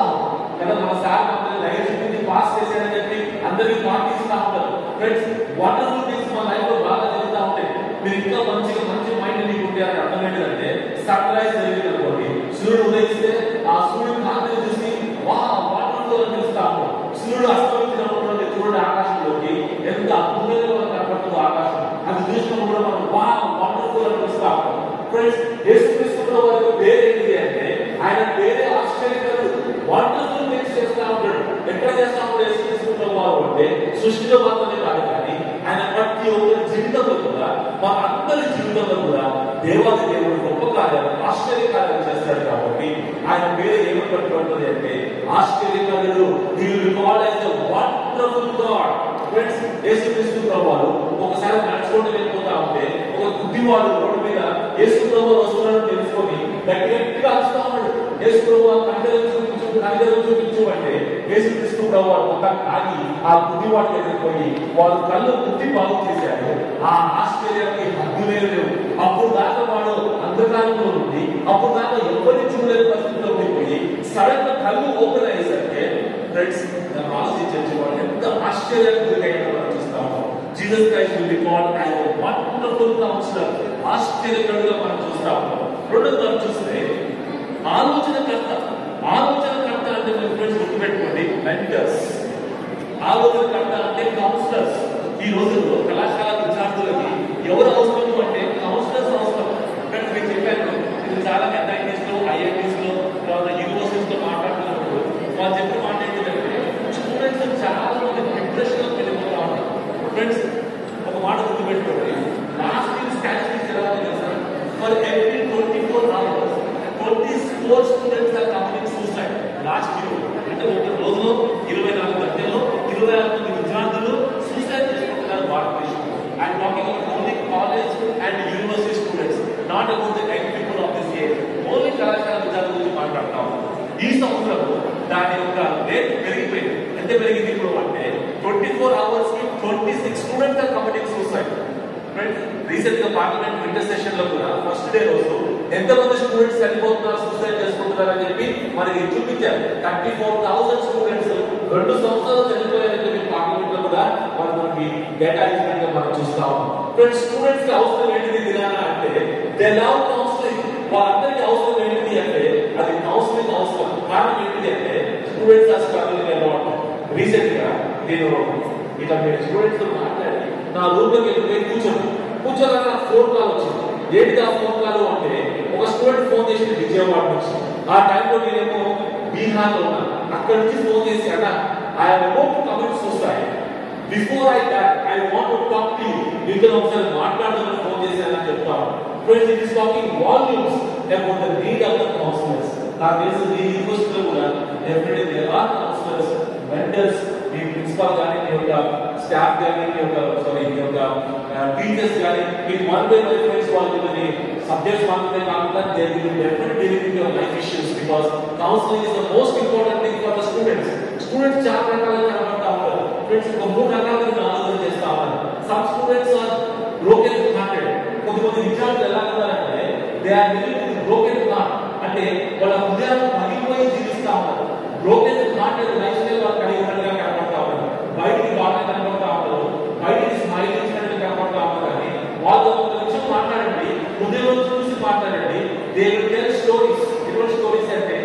కదా, మన సార్ అందరినీ ధైర్యం చూపించి పాస్ చేశారని చెప్పి అందరికీ పార్టీ ఇస్తూ ఉంటారు. ఫ్రెండ్స్, వండర్ఫుల్ థింగ్స్ మన లైఫ్ లో బాగా జరుగుతూ ఉంటాయి. మీరు ఇంకా మంచి మైండ్ మీకు ఉంటే అని అర్థం ఏంటంటే సన్ రైజ్ జరిగింది అనుకోండి, సూర్యుడు ఉదయిస్తే ఆ సూర్యుడు కాంతిని చూసి వా వండర్ఫుల్ అని పిలుస్తాము. సూర్యుడు అస్తమించినప్పుడు చూడండి ఆకాశంలోకి ఎంత అద్భుతంగా కనపడుతుందో ఆకాశం. అది చూసినప్పుడు కూడా మనం వా వండర్ఫుల్ అని పిలుస్తాము. ఫ్రెండ్స్, యేసుక్రీస్తు ప్రభువు యొక్క పేరు ఏంటి అంటే ఆయన పేరే ఆశ్చర్యకరుడు. వండర్ఫుల్ థింగ్స్ చేస్తా ఉంటాడు. ఎట్లా చేస్తా ఉంటాడు యేసుక్రీస్తు ప్రభువు అంటే సృష్టిలో మాత్రమే కాదు కానీ ఆయన ప్రతి ఒక్కరి జీవితంలో కూడా మన అందరి జీవితంలో కూడా దేవాది దేవుడు గొప్ప కార్యాలు ఆశ్చర్య కార్యాలు చేస్తాడు. కాబట్టి ఆయన పేరు ఏమని పట్టుకుంటుంది అంటే ఆశ్చర్యకరుడు. he will be called as a wonderful God. Friends, యేసుక్రీస్తు ప్రభువు ఒకసారి నడుచుకుంటూ వెళ్ళిపోతా ఉంటే ఒక గుడ్డివాడు రోడ్డు మీద యేసు ప్రభువు వస్తున్నాడని తెలుసుకొని గట్టిగా అరుస్తా ఉన్నాడు. యేసు ప్రభువు కనికరం చూపించు అంటే యేసుక్రీస్తు ప్రభువు మొత్తం ఆగి ఆ గుడ్డివాడి దగ్గరికి పోయి వాళ్ళు కళ్ళు గుడ్డి బాగు చేశారు. ఆ ఆశ్చర్యానికి హద్దులే లేవు. అప్పుడు దాకా వాడు అంధకారంలో ఉంది, అప్పుడు దాకా ఎవరిని చూడలేని పరిస్థితిలో ఉండిపోయి సడన్ గా కళ్ళు ఓపెన్ అయ్యేసరికి ఫ్రెండ్స్ ఆలోచించే వాళ్ళు ఎంత ఆశ్చర్యానికి గురైన మనం చూస్తాము. Jesus Christ will be called as a wonderful counsellor. ఆశ్చర్యకరుడుగా మనం చూస్తాము. రెండోది మనం చూస్తే ఆలోచనకర్త. ఆలోచనకర్త అంటే మీరు ఫ్రెండ్స్ గుర్తుపెట్టుకోండి. అంటే కౌన్సిలర్స్. ఈ రోజుల్లో కళాశాల విద్యార్థులకి ఎవరు అవసరం అంటే కౌన్సిలర్స్ అవసరం. ఫ్రెండ్స్ మీకు చెప్పాను, ఇది చాలా NITs లో, IITs లో, తర్వాత యూనివర్సిటీస్ లో మాట్లాడుతున్నప్పుడు వాళ్ళు చెప్పిన మాట ఏంటంటే స్టూడెంట్స్ చాలా మంది డిప్రెషన్ లో వెళ్ళిపోతా ఉంటారు. ఫ్రెండ్స్ ఒక మాట గుర్తుపెట్టుకోండి, లాస్ట్ ఇయర్ స్టాటిస్టిక్స్ ఎలా ఉంది తెలుసా? For every 24 hours 24 students are committing suicide. Last year అంటే ఒక రోజులో 24 గంటల్లో 26 మంది విద్యార్థులు సూసైడ్ చేసుకుంటున్నారు భారతదేశంలో. I'm talking about only college and university students, not about the young people of this age. Only కళాశాల విద్యార్థుల గురించి మాట్లాడతాం. ఈ సంవత్సరం దాని యొక్క రేట్ పెరిగిపోయింది. ఎంత పెరిగింది ఇప్పుడు అంటే 24 hours కి 26 students are committing suicide. Recent గా పార్లమెంట్ వింటర్ సెషన్ లో కూడా ఫస్ట్ డే రోజు ఎంతమంది స్టూడెంట్స్ చనిపోతున్నారు, సూసైడ్ చేసుకుంటున్నారు అని చెప్పి మనకి చూపించారు. 34,000 స్టూడెంట్స్ 2 సంవత్సరాలు చనిపోయారని చెప్పి పార్లమెంట్ లో కూడా మనకి డేటా ఇచ్చినట్టుగా మనం చూస్తాం. ఫ్రెండ్స్ స్టూడెంట్స్ కి అవసరం ఏంటిది దినానా అంటే దే లవ్ కౌన్సిలింగ్. వాళ్ళందరికీ అవసరం ఏంటిది అంటే అది కౌన్సిలింగ్ అవసరం. కారణం ఏంటిది అంటే students are struggling a lot. Recent గా నేను ఇలా మీరు స్టూడెంట్స్ తో మాట్లాడి నా రూమ్ లోకి వెళ్ళిపోయి కూర్చోగా నాకు ఫోన్ కాల్ వచ్చింది. ఏంటి ఆ ఫోన్ కాల్ అంటే ఒక స్టూడెంట్ ఫోన్ చేసి విజయవాడ నుంచి, ఆ టైంలో నేనేమో బీహార్ లో ఉన్నాను. అక్కడ నుంచి ఫోన్ చేసి అన్న I'm about to commit suicide, before I want to talk to you, మీతో ఒకసారి మాట్లాడాలని ఫోన్ చేశానని చెప్తాను. Friends it is talking volumes about the need of the counsellors. నాకు తెలిసి ఈ యూనివర్సిటీలో కూడా definitely there are counsellors, mentors. మీ ప్రిన్సిపల్ కానీ, మీ యొక్క స్టాఫ్ కానీ, మీ యొక్క టీచర్స్ కానీ, మీకు 1 by 1 ఫ్రెండ్స్ వాళ్ళకి సబ్జెక్ట్స్ మాత్రమే కాకుండా they will definitely deal with your life issues. Because counselling is the most important thing for the students. Students చాలా రకాలుగా కనబడతా ఉంటారు. ఫ్రెండ్స్ ఒక 3 రకాలుగా నేను ఆలోచన చేస్తా ఉన్నాను. Some students are broken hearted. కొంతమంది విద్యార్థులు ఎలా ఉన్నారంటే they are living with broken heart. అంటే వాళ్ళ హృదయాలు పగిలిపోయి జీవిస్తా ఉంటారు. బ్రోకెన్ హార్టెడ్ లైఫ్ స్టైల్ వాళ్ళు కలిగి ఉన్నట్టుగా కనబడతా ఉంటారు. బయటికి బాగా కనబడతా ఉంటారు, బయటికి స్మైల్ ఇచ్చినట్టు కనబడతా ఉంటారు. కానీ వాళ్ళతో ఒక నిమిషం మాట్లాడండి, హృదయంలో చూసి మాట్లాడండి, దే విల్ టెల్ స్టోరీస్. ఎటువంటి స్టోరీస్ అంటే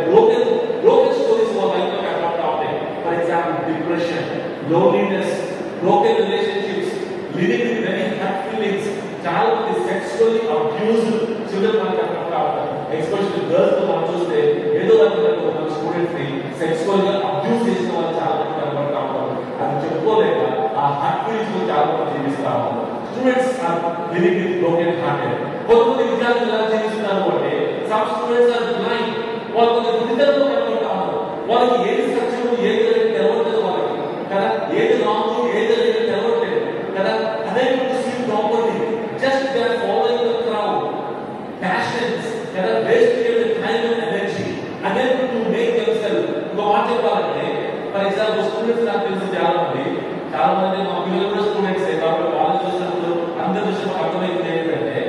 బ్రోకెన్ స్టోరీస్ వాళ్ళ లైఫ్ లో కనబడతా ఉంటాయి. For example depression, loneliness, broken relationships, living with very hurt feelings. చాలా మంది సెక్సువల్లీ అబ్యూజ్డ్ చిల్డ్రన్ మనకు కనబడతా ఉంటారు. ఎస్పెషల్లీ గర్ల్స్ తో మనం చూస్తే ఏదో రకంగా మన స్టూడెంట్స్ ని సెక్సువల్ గా అబ్యూజ్ చేసిన వాళ్ళు చాలా మంది కనబడతా ఉంటారు. అది చెప్పుకోలేక ఆ హర్ట్ ఫీలింగ్స్ లో చాలా మంది జీవిస్తా ఉంటారు. Students are living with broken hearted. కొంతమంది విద్యార్థులు ఎలా జీవిస్తున్నారు అంటే సమ్ స్టూడెంట్స్ ఆర్ బ్లైండ్. వాళ్ళు కొంత గుడితల్లో కనబడతా ఉంటారు. వాళ్ళకి ఏది సత్యం ఏది తెలవట్లేదు వాళ్ళకి కదా, ఏది రాంగ్ ఏది తెలవట్లేదు కదా. అదే properly just they are following the crowd passions కదా, wasting their time and energy unable to make themselves. ఇంకో మాట చెప్పాలంటే ఫర్ ఎగ్జాంపుల్ స్టూడెంట్స్ నాకు తెలిసి చాలా మంది మా పిల్లలు కూడా స్టూడెంట్స్ కాబట్టి వాళ్ళని చూసినప్పుడు అందరి విషయం అర్థమైంది ఏంటంటే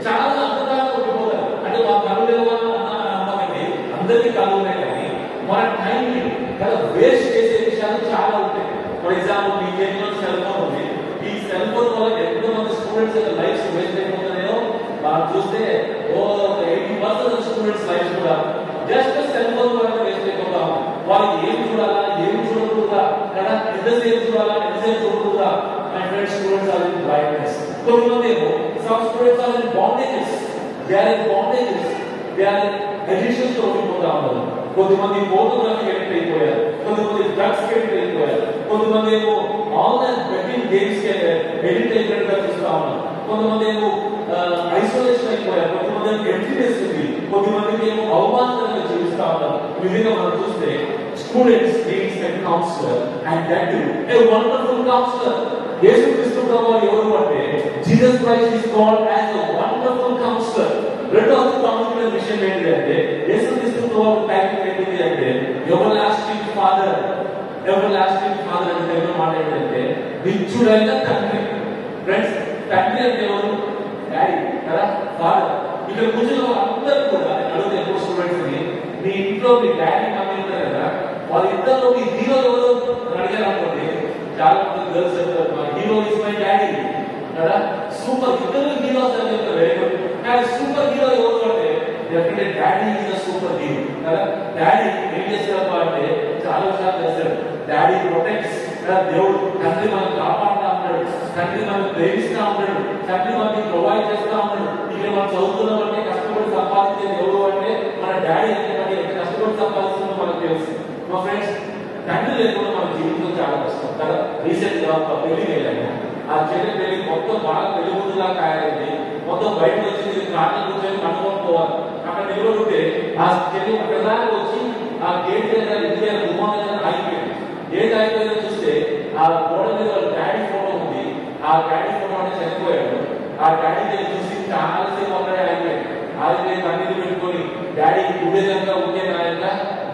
చాలా అంతగా ఉండిపోతారు. అంటే మా కళ్ళు లేవని అందరికీ కళ్ళు ఉన్నాయి, కానీ మన టైం కదా వేస్ట్ చేసే విషయాలు చాలా ఉంటాయి. ఫర్ ఎగ్జాంపుల్ మీ చేతిలో సెల్ ఫోన్ ఉంది. ఈ సెల్ ఫోన్ వల్ల ఎంతో మంది స్టూడెంట్స్ యొక్క లైఫ్ వేస్ట్ అయిపోతున్నాయో మనం చూస్తే 80% స్టూడెంట్స్ లైఫ్ కూడా జస్ట్ సెల్ ఫోన్ వల్ల వేస్ట్ అయిపోతాం. వాళ్ళకి ఏం చూడాలా ఏం చూడకూడదా కదా, ఎంతసేపు చూడాలా ఎంతసేపు చూడకూడదా. My friends students are in blindness. కొంతమంది ఏమో some students are in bandages. They are in bandages, they are in addictions తో ఉండిపోతా ఉన్నారు. కొంతమంది ఫోటోగ్రఫీ ఎడిట్ అయిపోయారు, కొంతమంది డ్రగ్స్ ఎడిట్ అయిపోయారు, కొంతమంది ఏమో ఆన్లైన్ బెట్టింగ్ గేమ్స్ ఎడిట్ అయినట్టుగా చూస్తా ఉన్నారు. కొంతమంది ఏమో ఐసోలేషన్ అయిపోయారు, కొంతమంది ఎంప్టీనెస్ ఉంది, కొంతమందికి ఏమో అవమానంగా జీవిస్తా ఉన్నారు. ఈ విధంగా మనం చూస్తే students needs a counsellor and that a wonderful councillor. యేసుక్రీస్తు ప్రభువు ఎవరు అంటే Jesus Christ is called as a wonderful councillor. రెండోది ప్రాముఖ్యమైన విషయం ఏంటంటే యేసుక్రీస్తు ప్రభువు టైటిల్ ఏంటి అంటే ఎవర్లాస్టింగ్ ఫాదర్. ఎవర్లాస్టింగ్ ఫాదర్ అంటే ఎవరు మాట ఏంటంటే నిత్యుడైన తండ్రి. ఫ్రెండ్స్ తండ్రి అంటే ఎవరు? డాడీ కదా, ఫాదర్. ఇక్కడ కూర్చున్న అందరూ కూడా అడుగుతారు ఎప్పుడు స్టూడెంట్స్ ని, మీ ఇంట్లో మీ డాడీ మమ్మీ ఉంటారు కదా, వాళ్ళిద్దరిలో మీ హీరో ఎవరు అడిగారు అనుకోండి, చాలా మంది గర్ల్స్ చెప్తారు మా హీరో ఇస్ మై డాడీ కదా. సూపర్, ఇద్దరు హీరోస్ అని చెప్తారు, వెరీ గుడ్. కానీ సూపర్ హీరో ఎవరు అంటే definitely daddy is a super hero కదా. డాడీ ఏం చేస్తారు అంటే చాలా విషయాలు చేస్తాడు. డాడీ ప్రొటెక్ట్స్ దేవుడు తండ్రి మనల్ని కాపాడుతూ ఉన్నాడు, తండ్రి మనల్ని ప్రేమిస్తూ ఉన్నాడు, తండ్రి మనకి ప్రొవైడ్ చేస్తూ ఉన్నాడు. ఇక్కడ మనం చదువుతున్నామంటే కష్టపడి సంపాదించేది ఎవరు అంటే మన డాడీ అంటే ఎంత కష్టపడి సంపాదిస్తుందో మనకు తెలుసు. మా ఫ్రెండ్స్, తండ్రి లేకుండా మన జీవితం చాలా కష్టం కదా. రీసెంట్ గా ఒక పెళ్లి వెళ్ళాను. ఆ చెల్లి పెళ్లి మొత్తం బాగా పెళ్లిముందులా తయారైంది. మొత్తం బయట వచ్చింది, కాటలు కూర్చొని కనుక్కోవాలి. అక్కడ నిలబడితే ఆ చెల్లి ఒకదానికి వచ్చి ఆ గేట్ దగ్గర ఇంటి గుమ్మాల దగ్గర ఆగిపోయింది. గేట్ ఆగిపోయిందో చూస్తే ఆ గోడ మీద వాళ్ళ డాడీ ఫోటో ఉంది. ఆ డాడీ ఫోటో అంటే చనిపోయాడు. ఆ డాడీ చూసి చాలా సేపు అక్కడే ఆగిపోయాడు. ఆగిపోయి కన్నీళ్ళు పెట్టుకొని డాడీ ఉండేదంతా ఉండే నాయక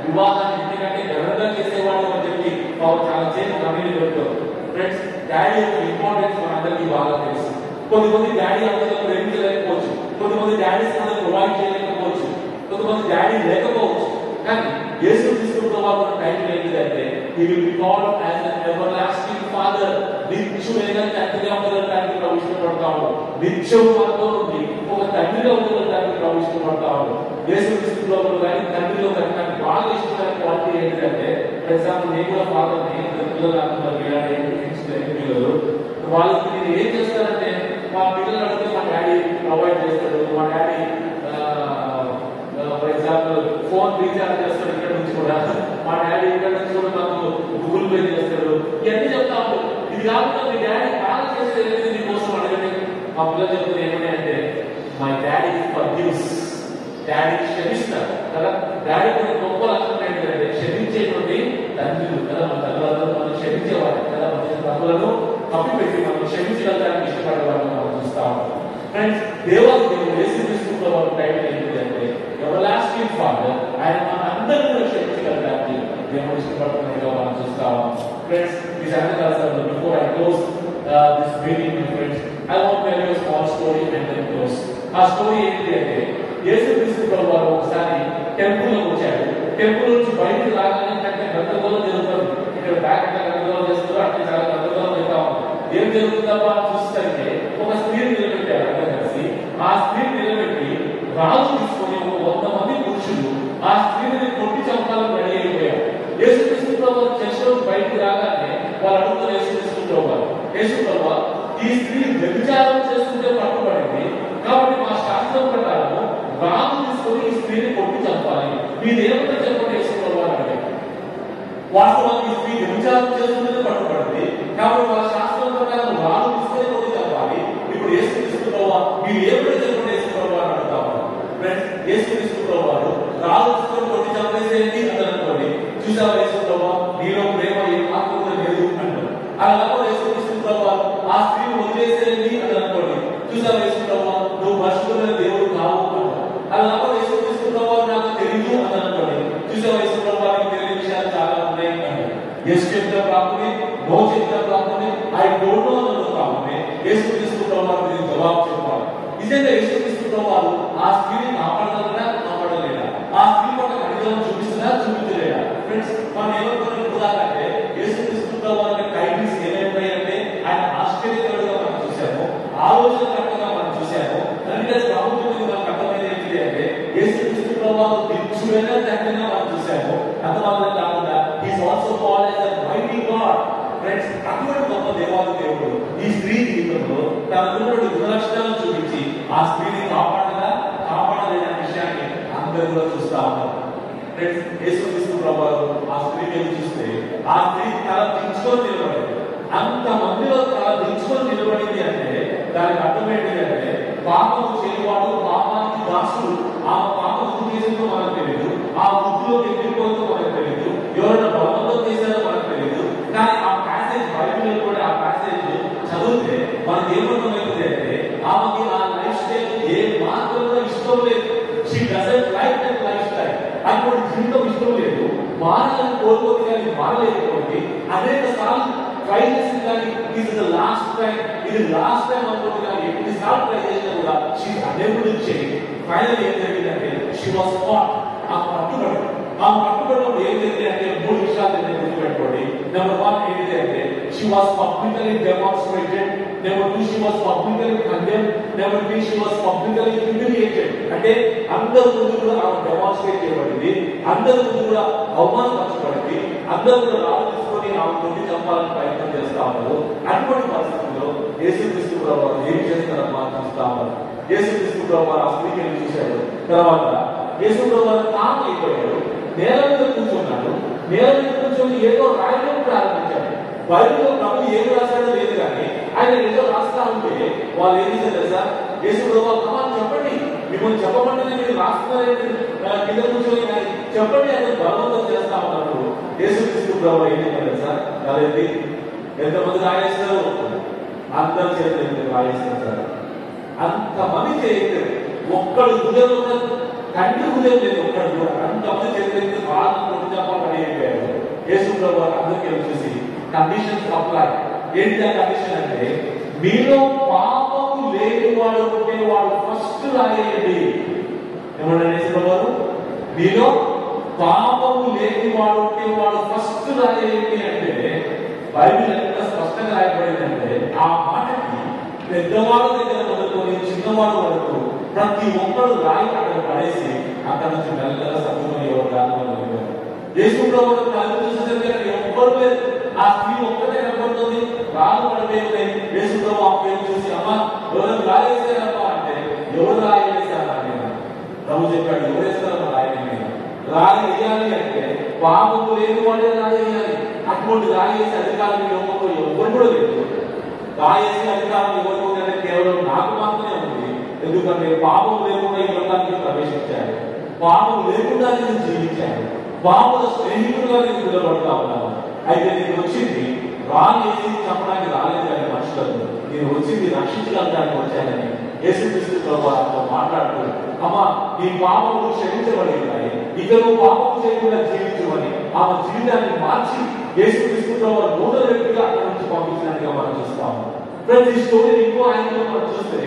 వివాహాన్ని ఇంటికంటే ఘనంగా చేసేవాడు అని చెప్పి చాలా సేపు కన్నీళ్ళు పెట్టుకోరు. ఫ్రెండ్స్, డాడీ యొక్క ఇంపార్టెన్స్ మనందరికీ బాగా తెలుసు. కొంతమంది డాడీ అందరూ ప్రేమించలేకపోవచ్చు, కొంతమంది డాడీ మనకు ప్రొవైడ్ చేయలేకపోవచ్చు, కొంతమంది డాడీ లేకపోవచ్చు. కానీ యేసు క్రీస్తు వారు టైం ఏంటిదంటే he will be called as an everlasting father. నిత్యమైన తండ్రిగా ఉండడానికి ప్రవేశపడతాడు. నిత్యం మనతో నుండి ఒక తండ్రిగా ఉండడానికి ప్రవేశపడతాడు. యేసు క్రీస్తులో కానీ తండ్రిలో కానీ నాకు బాగా ఇష్టమైన క్వాలిటీ ఏంటంటే, ఫర్ ఎగ్జాంపుల్ నేను కూడా ఫాదర్ని, పిల్లలు వాళ్ళకి నేను ఏం చేస్తానంటే మా పిల్లలు అడిగితే మా డాడీ ప్రొవైడ్ చేస్తాడు. మా daddy for example phone recharge చేస్తాడు. ఇక్కడ నుంచి కూడా మా డాడీ ఇక్కడ నుంచి కూడా నాకు గూగుల్ పే చేస్తాడు. ఇవన్నీ చెప్తాము. ఇది కాకుండా మీ డాడీ బాగా చేసేది మీకోసం అడగండి. మా పిల్లలు చెప్తుంది ఏమని అంటే మై డాడీ ఫర్గివ్స్. డాడీ క్షమిస్తారు కదా. డాడీ కొన్ని గొప్ప లక్షణం ఏంటంటే క్షమించేటువంటి తండ్రులు కదా. మన తల్లిదండ్రులు మనం క్షమించేవారు కదా. మన తప్పులను కప్పిపెట్టి మనం క్షమించగలడానికి ఇష్టపడేవాళ్ళని మనం చూస్తా ఉంటాం. ఫ్రెండ్స్, దేవుడు యేసు క్రీస్తులో వారి టైటిల్ ఏంటంటే ఎవర్లాస్టింగ్ ఫాదర్. ఆయన మన అందరూ కూడా క్షమించగలడానికి దేవుడు ఇష్టపడుతున్నట్టుగా మనం చూస్తా ఉంటాం. Friends, this another before I close this meeting, my friends, I want to tell you a small story and then close. ఆ స్టోరీ ఏంటి అంటే యేసు క్రీస్తు వారు ఒకసారి టెంపుల్ లో వచ్చాడు. టెంపుల్ నుంచి బయటకు రాగానే అంటే గందరగోళం జరుగుతుంది. ఇక్కడ బ్యాక్ అంటే గందరగోళం చేస్తారు, అంటే చాలా గందరగోళం అవుతా ఉంది. ఏం జరుగుతుందా చూస్తే ఒక స్త్రీని నిలబెట్టారు అందరూ కలిసి. ఆ స్త్రీని నిలబెట్టి రాజు తీసుకొని ఒక 100 మంది పురుషులు ఆ స్త్రీని కొట్టి చంపాలని రెడీ అయిపోయారు. యేసు క్రీస్తు ప్రభువు చర్చ నుంచి బయటకు రాగానే వాళ్ళు అడుగుతారు యేసు క్రీస్తు ప్రభువు, యేసు ప్రభువు ఈ స్త్రీ వ్యభిచారం చేస్తుంటే పట్టుబడింది కాబట్టి మా శాస్త్రం ప్రకారం రాజు తీసుకొని ఈ స్త్రీని కొట్టి చంపాలి, మీరేమంటే చెప్పండి యేసు ప్రభువు అంటే. వాస్తవానికి ఈ స్త్రీ వ్యభిచారం చేస్తుంటే పట్టుబడింది కాబట్టి వాళ్ళ శాస్త్రం ప్రకారం రాజు తీసుకొని కొట్టి చంపాలి. ఇప్పుడు యేసు క్రీస్తు ప్రభువు మీరు ఏమంటే చెప్పండి యేసు ప్రభువు అని అడుగుతాము. ఫ్రెండ్స్, యేసు క్రీస్తు ప్రభువు రాజు తీసుకొని కొట్టి చంపేసేయండి అని అనుకోండి. చూసావా యేసు ప్రభువు నీలో ప్రేమ ఏ మాత్రం లేదు అంటారు. అలా యేసు క్రీస్తు ప్రభువు ఆ స్త్రీని వదిలేసేయండి అని అనుకోండి. చూసావా యేసు ప్రభువు నువ్వు పరిశుద్ధమైన దేవుడు కావు అంటారు. అలా యేసు క్రీస్తు ప్రభువు నాకు తెలియదు అని అనుకోండి. చూసావా యేసు ప్రభువు నీకు తెలియని విషయాలు చాలా ఉన్నాయి అంటారు. యేసు చెప్తే ప్రాప్తమే, నో చెప్తే ప్రాప్తమే, ఐ డోంట్ నో అన్న ప్రాప్తమే. యేసు క్రీస్తు ప్రభువు మీరు జవాబు చెప్పాలి. నిజంగా యేసు క్రీస్తు ప్రభువు ఆ స్త్రీని కాపాడగలరా కాపాడలేదా? ఆ స్త్రీ పట్ల కనికరం చూపిస్తున్నా చూపించలేదా? ఫ్రెండ్స్, మనం ఏమనుకున్న ఉదాహరణంటే యేసు క్రీస్తు ప్రభువు కైండ్నెస్ ఏమైపోయాయంటే ఆయన ఆశ్చర్యకరుడుగా మనం చూసాము, ఆలోచనకర్తగా మనం చూసాము. అందుకని ప్రభుత్వం మనకు అర్థమైంది ఏంటి అంటే యేసు క్రీస్తు ప్రభువు దిచ్చుడైన తండ్రిగా మనం చూసాము. అంతమాత్రం కాకుండా is also called as the mighty God. Friends, అటువంటి గొప్ప దేవాది దేవుడు ఈ స్త్రీ జీవితంలో తనకున్నటువంటి గుణలక్షణాలను చూపించి ఆ స్త్రీని కాపాడలేని విషయాన్ని అందరూ కూడా చూస్తా ఉన్నారు. ఫ్రెండ్స్, యేసు క్రీస్తు ప్రభువు ఆ స్త్రీని చూస్తే ఆ స్త్రీ తల దించుకొని నిలబడింది. అంత మందిలో తల దించుకొని నిలబడింది అంటే దానికి అర్థం ఏంటి అంటే పాపము చేయవాడు పాపానికి దాసుడు. ఆ పాపం ఎందుకు చేసిందో మనకు తెలియదు, ఆ బుద్ధిలో వెళ్ళిపోతుందో మనకు తెలియదు, ఎవరైనా బలవంతం చేశారో మనకు తెలియదు. కానీ ఆ ప్యాసేజ్ బైబిల్లో కూడా ఆ ప్యాసేజ్ చదివితే మనకి ఏమర్థమైంది అంటే ఆమెకి ఆ లైఫ్ స్టైల్ ఏ మాత్రంలో ఇష్టం లేదు. She doesn't like that life style. అటువంటి జీవితం ఇష్టం లేదు, మారాలని కోరుకోదు కానీ మారలేకపోయింది. అనేక సార్లు ట్రై చేసింది కానీ ఇది లాస్ట్ టైం అనుకోండి కానీ ఎన్నిసార్లు ట్రై చేసినా కూడా she unable to change. Final ఏం జరిగిందంటే షీ వాస్ కాట్. ఆ పట్టుబడినప్పుడు ఏం జరిగింది అంటే 3 విషయాలు గుర్తుపెట్టుకోండి. నెంబర్ 1 ఏంటి అంటే she was publicly demonstrated number 2 she was publicly condemn, number 3 she was publicly humiliated. అంటే అందరి ముందు కూడా ఆమె డెమాన్స్ట్రేట్ చేయబడింది, అందరి ముందు కూడా అవమానపరచబడింది, అందరూ కూడా రాళ్ళు తీసుకొని ఆమె కొట్టి చంపాలని ప్రయత్నం చేస్తా ఉన్నారు. అటువంటి పరిస్థితుల్లో యేసుక్రీస్తు ప్రభువు ఏం చేస్తారని చూస్తా ఉన్నారు. యేసుక్రీస్తు ప్రభువు ఆ స్త్రీని చూశాడు. తర్వాత యేసు ప్రభువు తాను అయిపోయాడు, నేల మీద కూర్చున్నాడు. నేల మీద కూర్చొని ఏదో రాయడం ప్రారంభించాడు. బైబిల్లో ప్రభు ఏమి రాశాడో లేదు కానీ ఆయన ఏదో రాస్తా ఉంటే వాళ్ళు ఏం చేశారు తెలుసా? యేసు ప్రభువు కమాన్ చెప్పండి, మిమ్మల్ని చెప్పమంటేనే మీరు రాస్తున్నారని కింద కూర్చొని చెప్పండి అని బలవంతం చేస్తా ఉన్నప్పుడు యేసుక్రీస్తు ప్రభువు ఏం చెప్పారు తెలుసా? అదేంటి, ఎంతమంది రాయేస్తారు? అందరి చేతులు రాయేస్తారు సార్. అంతమంది చేయలేదు, ఒక్కడు హృదయం కంటి హృదయం లేదు, ఒక్కడు కూడా. అంతమంది చేతులు బాగా కొట్టి చెప్పాలని అయిపోయారు. యేసు ప్రభువు అందరికీ చూసి కండిషన్స్ అప్లై. ఏంటి ఆ కండిషన్ అంటే, మీలో పాపము లేని వాడు ఉంటే వాడు ఫస్ట్ రాయేయండి. ఏమన్నా యేసు ప్రభువు? మీలో పాపము లేని వాడు ఉంటే వాడు ఫస్ట్ రాయేయండి అంటే బైబిల్ ఎంత స్పష్టంగా రాయబడిందంటే ఆ మాటకి పెద్దవాళ్ళ దగ్గర మొదలుకొని చిన్నవాడు వరకు ప్రతి ఒక్కరు రాయి అక్కడ పడేసి అక్కడ నుంచి మెల్లగా సత్తుమని ఎవరు రాను. యేసు ప్రభువు తల చూసేసరికి ఎవ్వరు లేదు, ఆ స్త్రీ ఒక్కటే కనబడుతుంది. రాను పడిపోయి యేసు ప్రభు ఆ పేరు చూసి అమ్మ ఎవరు రాయేసారమ్మా అంటే ఎవరు రాయేసారా అని ప్రభు చెప్పాడు. ఎవరేస్తారమ్మా రాయని? రాయి వేయాలి అంటే పాపము లేని వాడే రాయేయాలి. అటువంటి రాయేసి అధికారం లోకంలో ఎవరు కూడా లేదు. రాయేసి అధికారం ఎవరు అంటే కేవలం నాకు మాత్రమే ఉంది. ఎందుకంటే పాపం లేకుండా ఈ లోకానికి ప్రవేశించాడు, పాపం లేకుండా నేను జీవించాను, పాపల స్నేహితులుగా నేను నిలబడతా ఉన్నాను. అయితే నేను వచ్చింది రాయేసి చంపడానికి రాలేదు కానీ మనుషులను, నేను వచ్చింది రక్షించడానికి వచ్చానని యేసుక్రీస్తు ప్రభువుతో మాట్లాడుతూ అమ్మ నీ పాపములు క్షమించబడినాయి, ఇక నువ్వు పాపం చేయకుండా జీవించమని ఆమె జీవితాన్ని మార్చి యేసుక్రీస్తు ప్రభువు నూతన వ్యక్తిగా అక్కడి నుంచి పంపించినట్టుగా మనం చూస్తాము. ఫ్రెండ్స్, ఈ స్టోరీ ఇంకో ఆయనలో మనం చూస్తే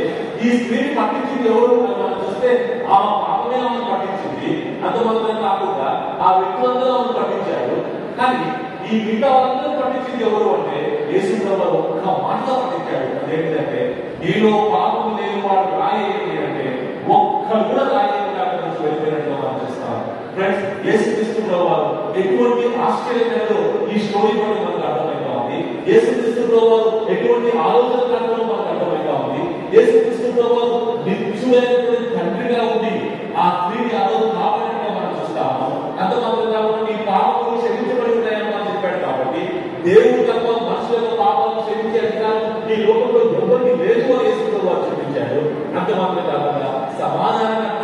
ఈ స్త్రీని పట్టించింది ఎవరు మనం చూస్తే ఆమె పాపమే ఆమెను పట్టించింది. అంతమంది కాకుండా ఆ వ్యక్తులందరూ ఆమెను పట్టించారు. కానీ ఈ మిగతా వాళ్ళందరూ పట్టించింది ఎవరు అంటే యేసు ప్రభువు ఒక్క మాటగా పట్టించాడు. అదేంటంటే నీలో పాపం లేని వాడు రాయేది అంటే ఒక్కరు కూడా రాయకుండా వెళ్ళిపోయినట్టుగా మనం చూస్తాం. ఫ్రెండ్స్, యేసుక్రీస్తు ప్రభువు ఎటువంటి ఆశ్చర్యకరలో ఈ స్టోరీ కూడా మనకు అర్థమైతా ఉంది. యేసుక్రీస్తు ప్రభువు ఎటువంటి ఆలోచనలో మనకు అర్థమైతా ఉంది. యేసుక్రీస్తు ప్రభువు నిత్యుడైనటువంటి తండ్రిగా ఉండి ఆ స్త్రీని ఆ రోజు కాపాడినట్టుగా మనం చూస్తాము. అంతమాత్రం కాకుండా నీ పాపములు క్షమించబడి ఉన్నాయని మనం చెప్పాడు. కాబట్టి దేవుడు తప్ప మనుషుల యొక్క పాపాలను క్షమించే అధికారం ఈ లోకంలో ఎవరికి లేదు అని యేసు ప్రభువు చూపించాడు. అంతమాత్రం కాకుండా సమాధానకర్త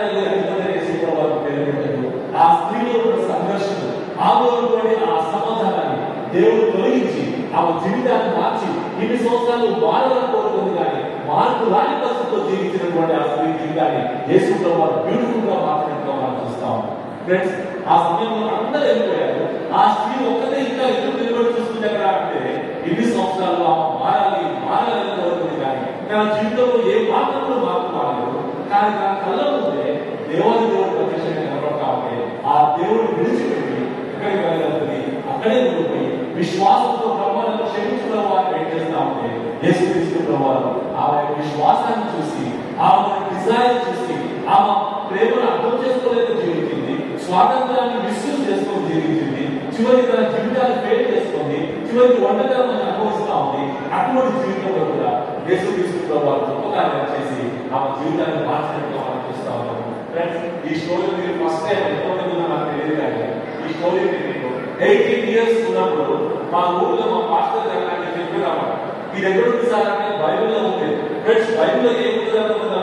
యేసు ప్రభువు పేరు పెట్టాడు. ఆ స్త్రీలో ఉన్న సంఘర్షణ, ఆలోచనలోని ఆ సమాధానాన్ని దేవుడు తొలగించి ఆమె జీవితాన్ని మార్చి ఇన్ని సంవత్సరాలు మారాలని కోరుకుంది కానీ మార్పు రాని పరిస్థితుల్లో జీవించినటువంటి ఆ స్త్రీ జీవితాన్ని యేసు ప్రభువు బ్యూటిఫుల్ గా మార్చినట్టుగా మనం చూస్తాం. ఫ్రెండ్స్, ఆ సమయంలో అందరూ వెళ్ళిపోయారు. ఆ స్త్రీ ఒక్కటే ఇంకా ఎదురు నిలబడి చూస్తుంది ఎక్కడ అంటే ఇన్ని సంవత్సరాలు ఆమె మారాలని కోరుకుంది కానీ తన జీవితంలో ఏ మాత్రం మార్పు రాలేదు. కానీ తన కళ్ళ ముందే దేవుడు ప్రత్యక్షంగా కనబడతా ఉంటే ఆ దేవుడు విడిచిపెట్టి ఎక్కడికి వెళ్ళగలుగుతుంది అక్కడే ఉండిపోయి విశ్వాసంతో బ్రహ్మను క్షమించడం వారిని వెయిట్ చేస్తా ఉంటే యేసుక్రీస్తు ప్రభువు ఆమె విశ్వాసాన్ని చూసి ఆమె డిజైర్ చూసి ఆమె ప్రేమను అర్థం చేసుకోలేక జీవించింది, స్వాతంత్రాన్ని మిస్యూజ్ చేసుకొని జీవించింది, చివరికి తన జీవితాన్ని ఫెయిల్ చేసుకుంది, చివరికి వంటకాలను అనుభవిస్తా ఉంది. అటువంటి జీవితంలో కూడా యేసుక్రీస్తు ప్రభువు గొప్ప కార్యాలు చేసి ఆమె జీవితాన్ని మార్చినట్టుగా మనం చూస్తా ఉన్నాం. ఫ్రెండ్స్, ఈ స్టోరీ మీరు ఫస్ట్ టైం ఎంతమంది నాకు తెలియదు కానీ ఈ స్టోరీ మీకు 18 years ఉన్నప్పుడు మా ఊర్లో మా పాస్టర్ గారు నాకు చెప్పారు, ఇది ఎక్కడ ఉంది సార్ అంటే బైబిల్లో ఉంది. ఫ్రెండ్స్, బైబిల్లో ఏముంది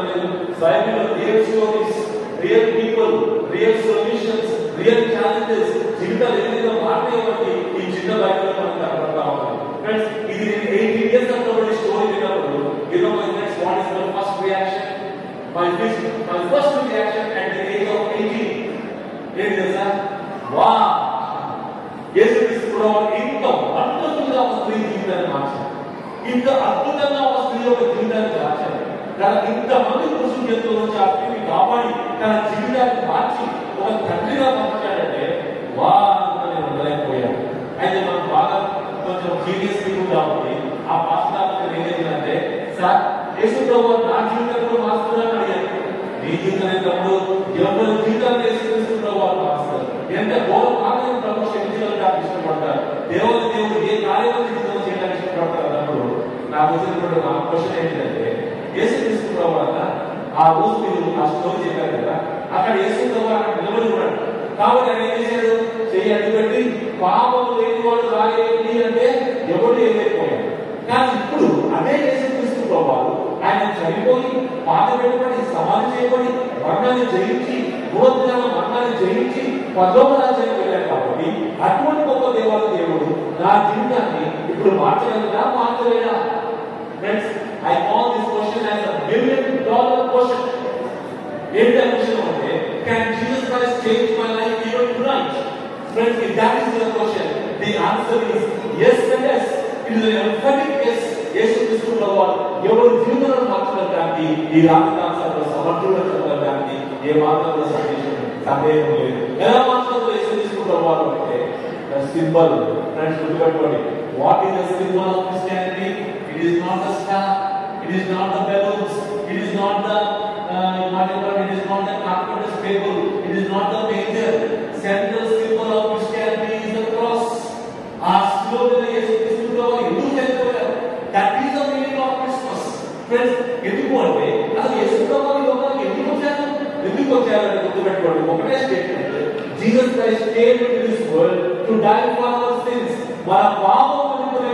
లేదు, బైబిల్లో real stories, real people, real solutions, real challenges, జీవితాలు ఏ విధంగా మాట్లాడే బట్టి ఈ చిన్న బైబిల్లో మనకు కనబడతా ఉంది. ఫ్రెండ్స్, ఇది నేను 18 years అప్పుడు స్టోరీ విన్నప్పుడు my friends what is my first reaction? My first reaction at the age of 18 ఏంటి తెలుసా? వా, యేసుక్రీస్తు ప్రభువు ఇంత అద్భుతంగా ఒక స్త్రీ జీవితాన్ని మార్చారు, ఇంత అద్భుతంగా ఒక స్త్రీ యొక్క జీవితాన్ని మార్చారు. ఇంతమంది పురుషుల చేతుల నుంచి ఆ స్త్రీని కాపాడి తన జీవితాన్ని మార్చి ఒక తండ్రిగా పంపించాడంటే వా నేను ఉండలేకపోయాను. అయితే మనం బాగా కొంచెం జీనియస్ పీపుల్ కాబట్టి ఆ పాస్టర్ ఏం చేసిందంటే యేసు ప్రభువు నా జీవితంలో మారుతుందని అడిగారు. నీ జీవితం తమ్ముడు ఎవరి జీవితాన్ని యేసు ప్రభువు మారుస్తారు. ఎంత గొప్ప కార్యం ప్రభు క్షమించడానికి ఇష్టపడతారు. దేవుడు ఏ కార్యం జీవితంలో చేయడానికి ఇష్టపడతారు అన్నప్పుడు నాకు వచ్చినటువంటి నా క్వశ్చన్ ఏంటంటే, యేసు క్రీస్తు ప్రభువు ఆ రోజు మీరు ఆ స్టోరీ చెప్పారు కదా, అక్కడ యేసు ప్రభువు అక్కడ నిలబడి ఉన్నాడు. కాబట్టి ఆయన ఏం చేశాడు? చెయ్యి అడ్డుపెట్టి పాపం లేని వాడు రాయేంటి అంటే ఎవరు ఏమైపోయాడు. కానీ ఇప్పుడు అదే యేసు క్రీస్తు ప్రభువు ఆయన చనిపోయి పాత పెట్టుబడి సమాధి చేయబడి మరణాన్ని జయించి భూతజన మరణాన్ని జయించి పదోపరాజానికి వెళ్ళాడు. కాబట్టి అటువంటి గొప్ప దేవాల దేవుడు నా జీవితాన్ని ఇప్పుడు మార్చగలరా మార్చలేదా? Friends, I call this question as a $1 million question. ఏంటి ఆ క్వశ్చన్ అంటే, can Jesus Christ change my life even tonight? Friends, if that is the question, the answer is yes and yes. It is an emphatic yes. యేసు క్రీస్తు ప్రభువు ఎవరి జీవితాలను మార్చడానికి ఈ రామదాసంలో సమర్థుడు చెప్పడానికి ఏ మాత్రం సందేహం లేదు. ఎలా మార్చడంలో యేసు క్రీస్తు ప్రభువు అంటే సింబల్. ఫ్రెండ్స్, గుర్తుపెట్టుకోండి, what is the symbol of Christianity? It is not the star, it is not the bellows, it is not the it is not the carpenter's table, it is not the major. Central symbol of Christianity is the cross. Our slogan is Christu Lord. Hindu celebrate. That is the meaning of Christmas. Friends, ఎందుకు అంటే అసలు యేసు ప్రభువు లోకానికి ఎందుకు వచ్చారు అంటే గుర్తుపెట్టుకోండి. ఒకటే statement, Jesus Christ came into this world to die for our sins. మన పాపం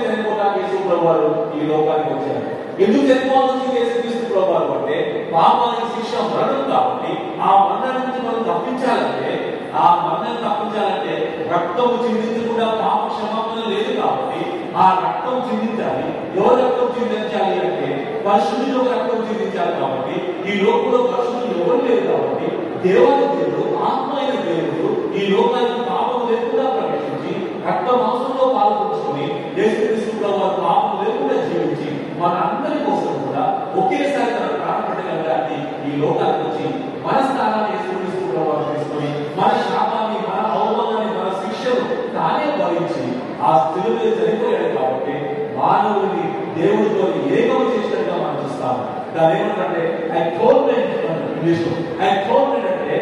చనిపోవడానికి యేసు ప్రభువు ఈ లోకానికి వచ్చారు. ఎందుకు చనిపోవాల్సింది యేసు క్రీస్తు ప్రభువు అంటే పాపానికి శిక్ష మరణం. కాబట్టి ఆ మరణం నుంచి మనం తప్పించాలంటే రక్తము చిందించకుండా పాప క్షమాపణ లేదు. కాబట్టి ఆ రక్తం చిందించాలి. ఎవరు రక్తం చిందించాలి అంటే పరిశుద్ధులకు రక్తం చిందించాలి. కాబట్టి ఈ లోకంలో పరిశుద్ధులు ఎవరు లేరు. కాబట్టి దేవాది దేవుడు, ఆత్మ అయిన దేవుడు ఈ లోకానికి పాపం లేకుండా ప్రవేశించి రక్త మాంసంలో పాల్గొంచుకొని యేసుక్రీస్తు ప్రభువు పాపం లేకుండా జీవించి మన అందరి కోసం కూడా ఒకేసారి తన ప్రాణం పెట్టగలగాన్ని ఈ లోకానికి వచ్చి మన స్థానాన్ని యేసుక్రీస్తు ప్రభువు తీసుకొని మన శాపాన్ని, మన అవమానాన్ని, మన శిక్షను తానే భరించి ఆ స్థితి మీద చనిపోయాడు. కాబట్టి మానవుడిని దేవుడితో ఏకం చేసినట్టుగా మనం చూస్తాము. దాని ఏమంటే అటోన్మెంట్ ఇంగ్లీష్లో. అటోన్మెంట్ అంటే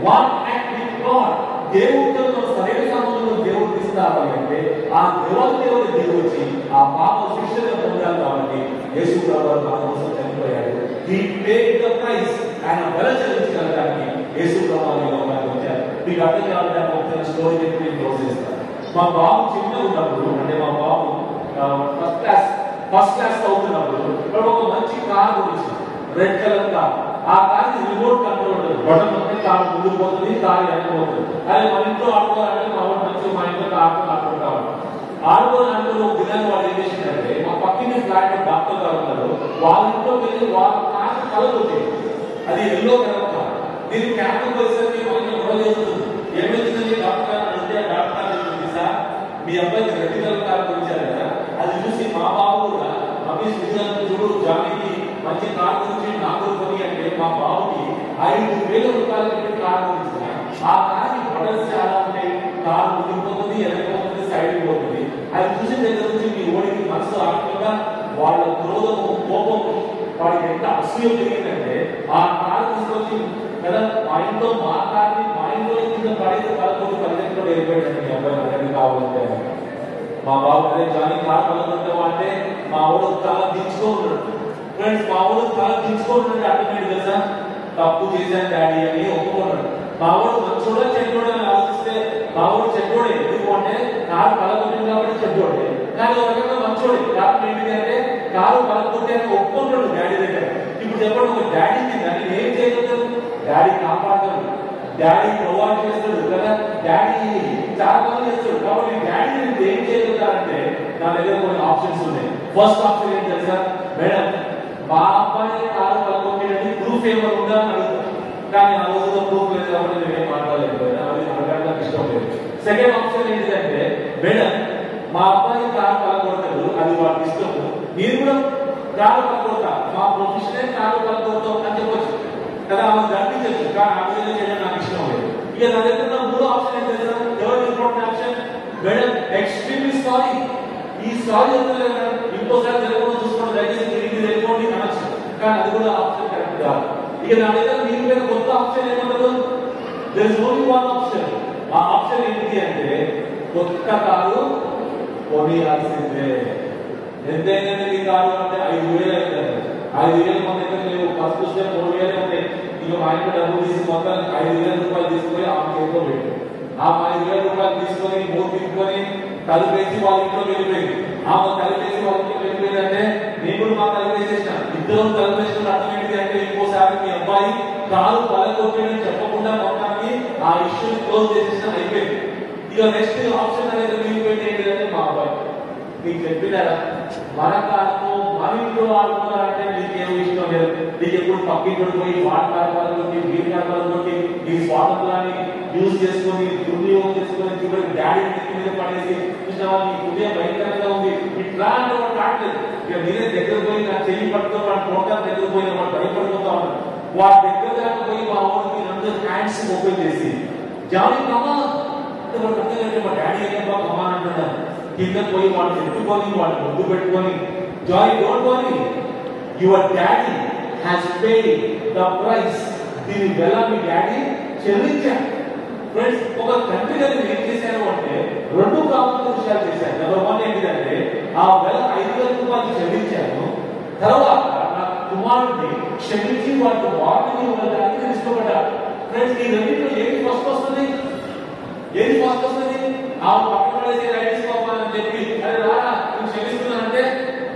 వన్ యాక్ట్ విత్ గాడ్. దేవుడితో సరైన సంబంధంలో దేవుడు తీస్తాడు అంటే ఆ దేవుడు వచ్చి ఆ పాప శిక్షను పొందాలి. కాబట్టి యేసు ప్రభువు మన కోసం చనిపోయాడు. హి పేడ్ ద ప్రైస్. ఆయన వెల చెల్లించగలడానికి యేసు ప్రభువు లోకానికి వచ్చారు. మీకు అర్థం కావాలంటే ఒక స్టోరీ చెప్పి నేను క్లోజ్ చేస్తాను. మా బాబు చిన్నగా ఉన్నప్పుడు, అంటే మా బాబు ఫస్ట్ క్లాస్ అవుతున్నప్పుడు ఒక మంచి కార్ గురించి, రెడ్ కలర్ కార్. ఆ కార్ రిమోట్ కంట్రోల్ ఉంటుంది. బటన్ ఉంటే కార్ ముందుకు పోతుంది, కార్ వెనకపోతుంది. అదే మన ఇంట్లో ఆడుకోవాలంటే మా వాడు మంచిగా మా ఇంట్లో ఆడుకుంటాము. ఆడుకోవాలంటే ఒక దినాన్ని వాళ్ళు ఏం చేసిందంటే, మా పక్కన ఫ్లాట్ డాక్టర్ గారు ఉన్నారు, వాళ్ళ ఇంట్లో వెళ్ళి వాళ్ళ కార్ కలర్ వచ్చేది. అది ఎల్లో కలర్ కార్. దీనికి క్యాన్సర్ పరిస్థితి మనకి గొడవ చేస్తుంది. ఏమైందంటే డాక్టర్ గారు అంటే ఆ డాక్టర్ సార్ మీ అబ్బాయికి రెడ్ కలర్ కార్ గురించారు కదా, అది చూసి మా బాబు కూడా అబ్బాయి శ్రీజాన్ని చూడు జానికి మంచి కార్ గురించి నాకు కొని అంటే మా బాబుకి 5,000 రూపాయలు పెట్టి కార్ గురించి. ఆ కార్ మోడల్స్ చాలా ఉంటాయి. కార్ ముందుకుపోతుంది, వెనకపోతుంది, సైడ్ పోతుంది. అది చూసిన దగ్గర నుంచి మీ ఓడికి మనసు ఆటంగా వాళ్ళ క్రోధము, కోపము, వాడికి ఎంత అసూయ పెరిగిందంటే ఆ కార్ తీసుకొచ్చి కదా మా ఇంట్లో మా కార్ని మా ఇంట్లో కింద పడేది 11 వెళ్ళిపోయాడండి. మీ అబ్బాయి కావాలంటే మా బాబు అదే జానీ కార్ కలుగుతావా అంటే మా ఊరు చాలా దించుకోన్నాడు. ఫ్రెండ్స్, మా ఊరు చాలా దించుకోన్నాడు. అర్థమైంది కదా, తప్పు చేశాను డాడీ అని ఒప్పుకున్నాడు. మా ఊరు మంచోడా చెడ్డోడా అని ఆలోచిస్తే మా ఊరు చెడ్డోడే. ఎందుకు అంటే కారు కలగొట్టింది కాబట్టి చెడ్డోడే. కానీ ఒక రకంగా మంచోడే. కారణం ఏంటి అంటే కారు కలగొట్టి అని ఒప్పుకున్నాడు డాడీ దగ్గర. ఇప్పుడు చెప్పండి, ఒక డాడీకి దాన్ని ఏం చేయగలుగుతారు? డాడీ కాపాడతాడు, డాడీ ప్రొవైడ్ చేస్తాడు కదా, డాడీ చాలా పనులు చేస్తాడు. కాబట్టి డాడీ ఏం చేయగలుగుతారంటే నా దగ్గర కొన్ని ఆప్షన్స్ ఉన్నాయి. ఫస్ట్ ఆప్షన్ ఏంటి తెలుసా? మేడం, మా అబ్బాయి కారు కలగొట్టినని ప్రూఫ్ ఏమైనా ఉందా అని అడుగుతాను. కానీ ఆ రోజులో ప్రూఫ్ లేదు కాబట్టి నేనేం మాట్లాడలేదు. అది అడగడానికి ఇష్టం లేదు. సెకండ్ ఆప్షన్ ఏంటిదంటే, మేడం మా అబ్బాయి కారు కలగొడతాడు, అది వాడికి ఇష్టము, మీరు కూడా కారు కలగొడతా, మా ప్రొఫెషనే కారు కలగొడతాం అని చెప్పొచ్చు కదా, ఆమె దండించచ్చు. కానీ ఆ విధంగా చేయడం నాకు ఇష్టం లేదు. ఇక నా దగ్గర మూడో ఆప్షన్ ఏంటి తెలుసా? Third important option, madam extremely sorry, ఈ సారీ వద్దు ఇంకోసారి జరగకుండా చూసుకోండి, దయచేసి తిరిగి వెళ్ళిపోండి అనొచ్చు. కానీ అది కూడా ఆప్షన్ కరెక్ట్ కాదు. ఇక నా దగ్గర మీరు మీద కొత్త ఆప్షన్ ఏమన్నారు? There is only one option. ఆ ఆప్షన్ ఏంటి అంటే కొత్త కారు కొనియాల్సిందే. ఎంతైనా మీ కారు అంటే 5,000 అవుతుంది. 5,000 మన దగ్గర లేవు. ఫస్ట్ స్టెప్ 3,000 ఉంటాయి. ఇక మా ఇంట్లో డబ్బులు తీసి మొత్తం 5,000 రూపాయలు తీసుకొని ఆ చేతిలో పెట్టి ఆ 5,000 రూపాయలు తీసుకొని మూడు తీసుకొని తలుపేసి వాళ్ళ ఇంట్లో వెళ్ళిపోయింది. ఆమె తలుపేసి వాళ్ళ ఇంట్లో వెళ్ళిపోయిందంటే నేను కూడా మా తలుపేసేసిన. ఇద్దరు తలుపేసిన అర్థం ఏంటి అంటే ఇంకోసారి మీ అబ్బాయి కారు పలకొట్టని చెప్పకుండా మొత్తానికి ఆ ఇష్యూని క్లోజ్ చేసేసిన అయిపోయింది. ఇక నెక్స్ట్ ఆప్షన్ అనేది మీకు ఏంటంటే మా అబ్బాయి మీకు చెప్పినారా మన కారుతో మన ఇంట్లో ఆడుతున్నారంటే మీకేమో ఇష్టం లేదు. నీకు ఎప్పుడు పక్కింటి పోయి వాటి వ్యాపారాలతోటి వీటి వ్యాపారాలతోటి ఈ స్వాతంత్రాన్ని యూజ్ చేసుకొని దుర్వినియోగం చేసుకొని చివరికి డాడీ మీద పడేసి చూసినా నీ హృదయం భయంకరంగా ఉంది ఇట్లా అంటే వాడు కావట్లేదు. ఇక నేనే దగ్గర పోయి నా చెయ్యి పట్టుతో వాడు ప్రోగ్రామ్ దగ్గర పోయిన వాడు భయపడిపోతా ఉన్నాడు. వాడి దగ్గర దాకా పోయి మా ఊరికి అందరూ హ్యాండ్స్ ఓపెన్ చేసి జాలి కమా అంటే వాడు అర్థం మా డాడీ అయ్యా కమా అంటున్నాడు. కింద పోయి వాడిని ఎత్తుకొని వాడిని ముందు పెట్టుకొని Joy don't worry your daddy has paid the price. దీని వెల మీ డాడీ చెల్లించారు. ఫ్రెండ్స్ ఒక తండ్రి గారు ఏం చేశారు అంటే రెండు కావాల్సిన విషయాలు చేశారు. నెంబర్ 1 ఏంటంటే ఆ వెల 5,000 రూపాయలు చెల్లించాను. తర్వాత నా కుమారుడిని క్షమించి వాటి వాటిని ఉండడానికి ఇష్టపడ్డారు. ఫ్రెండ్స్ ఈ రెండింటిలో ఏది ఫస్ట్ వస్తుంది? ఏది ఫస్ట్ వస్తుంది? ఆ పక్కన రైట్ తీసుకోవాలని చెప్పి అరే రారా నువ్వు క్షమిస్తున్నానంటే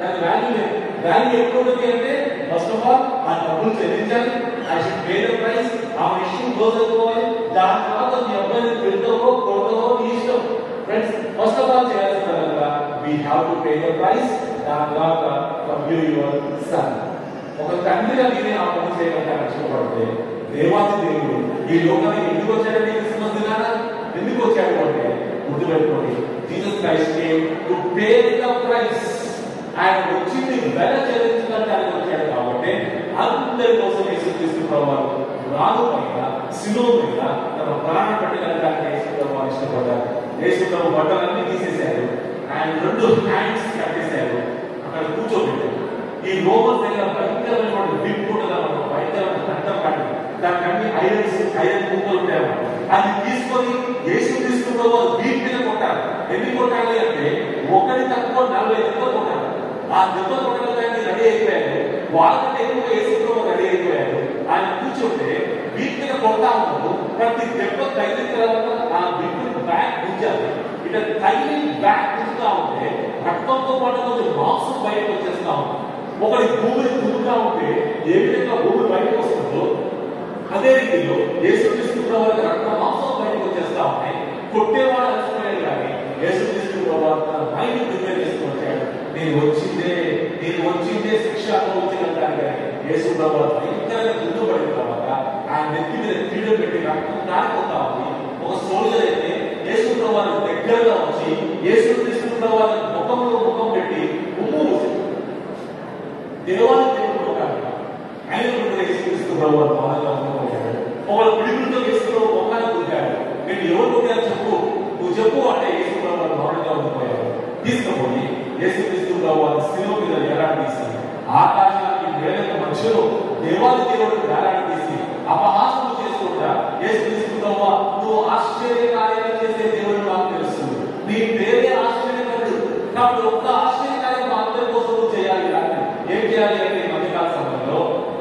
దాని వాల్యూ లేదు. వాల్యూ ఎప్పుడు ఉంటుంది అంటే ఫస్ట్ ఆఫ్ ఆల్ ఆ డబ్బులు చెల్లించాలి. I should pay the price. ఆ ఇష్యూ క్లోజ్ అయిపోవాలి. దాని తర్వాత మీ అబ్బాయిని పెడతావో కొడతావో నీ ఇష్టం. ఫ్రెండ్స్ ఫస్ట్ ఆఫ్ ఆల్ చేయాల్సిందల్లా we have to pay the price. దాని తర్వాత ఫర్గివ్ యువర్ సన్. ఒక తండ్రిగా నేనే ఆ పని చేయడానికి ఇష్టపడితే దేవాది దేవుడు ఈ లోకానికి ఎందుకు వచ్చాడంటే క్రిస్మస్ దినాన ఎందుకు వచ్చాడు అంటే గుర్తుపెట్టుకోండి Jesus Christ came to pay the price. ఆయన వచ్చింది వెల చెల్లించడానికి ఆయన వచ్చాడు కాబట్టి అందరి కోసం యేసుక్రీస్తు ప్రభువారు రాను పైన శిలువ మీద తన ప్రాణం పెట్టడానికి యేసు ప్రభువారు ఇష్టపడ్డారు. యేసు ప్రభు బట్టలన్నీ తీసేశారు. ఆయన 2 హ్యాండ్స్ కట్టేశారు. అక్కడ కూర్చోబెట్టారు. ఈ రోమన్ దగ్గర భయంకరమైన విప్ ఉంటుంది. భయంకరమైన రక్తం కాదు. దానికి అన్ని ఐరన్ ముక్కలు ఉంటాయి. అది తీసుకొని యేసు తీసుకున్న వీటి మీద కొట్టాలి. ఎన్ని కొట్టాలి అంటే ఒకటి తక్కువ 40 దెబ్బలు కొట్టాలి. ఆ దెబ్బలు కొట్టడానికి రెడీ అయిపోయారు. వాళ్ళకంటే ఎక్కువ యేసు రెడీ అయిపోయారు. ఆయన కూర్చుంటే వీటి మీద కొడతా ఉన్నాడు. ప్రతి దెబ్బ తగిలిన తర్వాత ఆ వీటి బ్యాక్ గుంజాలి. ఇట్లా తగిలి బ్యాక్ గుంజుతా ఉంటే రక్తంతో పాటు కొంచెం మాంసం బయటకు వచ్చేస్తా ఉంది. ఒకటి భూమిని దున్నుతా ఉంటే ఏ విధంగా భూమి బయటకు వస్తుందో అదే రీతిలో యేసుక్రీస్తు ప్రభువు రక్త మాంసం బయటకు వచ్చేస్తా ఉన్నాయి. కొట్టేవాడు అలసిపోయాడు కానీ యేసుక్రీస్తు ప్రభువు తన మైండ్ ప్రిపేర్ చేసుకుని వచ్చాడు. నేను వచ్చిందే శిక్ష అనుభవించగలుగుతాను కానీ యేసు ప్రభువు భయంకరంగా దున్నుబడిన తర్వాత ఆయన నెత్తి మీద క్రీడలు పెట్టి రక్తం కారిపోతా ఉంది. ఒక సోల్జర్ అయితే యేసు ప్రభువు దగ్గరగా వచ్చి యేసుక్రీస్తు ప్రభువు ముఖం పెట్టి ఉమ్ము దేవాలయ దేవుడు కాదు ఆయన యేసుక్రీస్తు ప్రభువు మౌనంగా ఉండిపోయాడు. ఒకళ్ళు పిడుగులతో యేసు ప్రభువు ముఖాన్ని కురికాడు. నేను ఎవరు కొట్టారు చెప్పు, నువ్వు చెప్పు అంటే యేసు ప్రభువు మౌనంగా ఉండిపోయాడు. తీసుకుపోయి యేసుక్రీస్తు ప్రభువు శిలువ మీద వేలాడదీసి ఆకాశానికి నేలకు మధ్యలో దేవాలయ దేవుడు వేలాడదీసి అపహాసం చేసుకుంటా యేసుక్రీస్తు ప్రభువు నువ్వు ఆశ్చర్య కార్యాలు చేసే దేవుడు నాకు తెలుసు. నీ పేరే ఆశ్చర్యకరుడు. కాబట్టి ఒక్క ఆశ్చర్య కార్యం మా అందరి కోసం నువ్వు చేయాలి. ఏం చేయాలి అంటే ఈ మధ్యకాల సమయంలో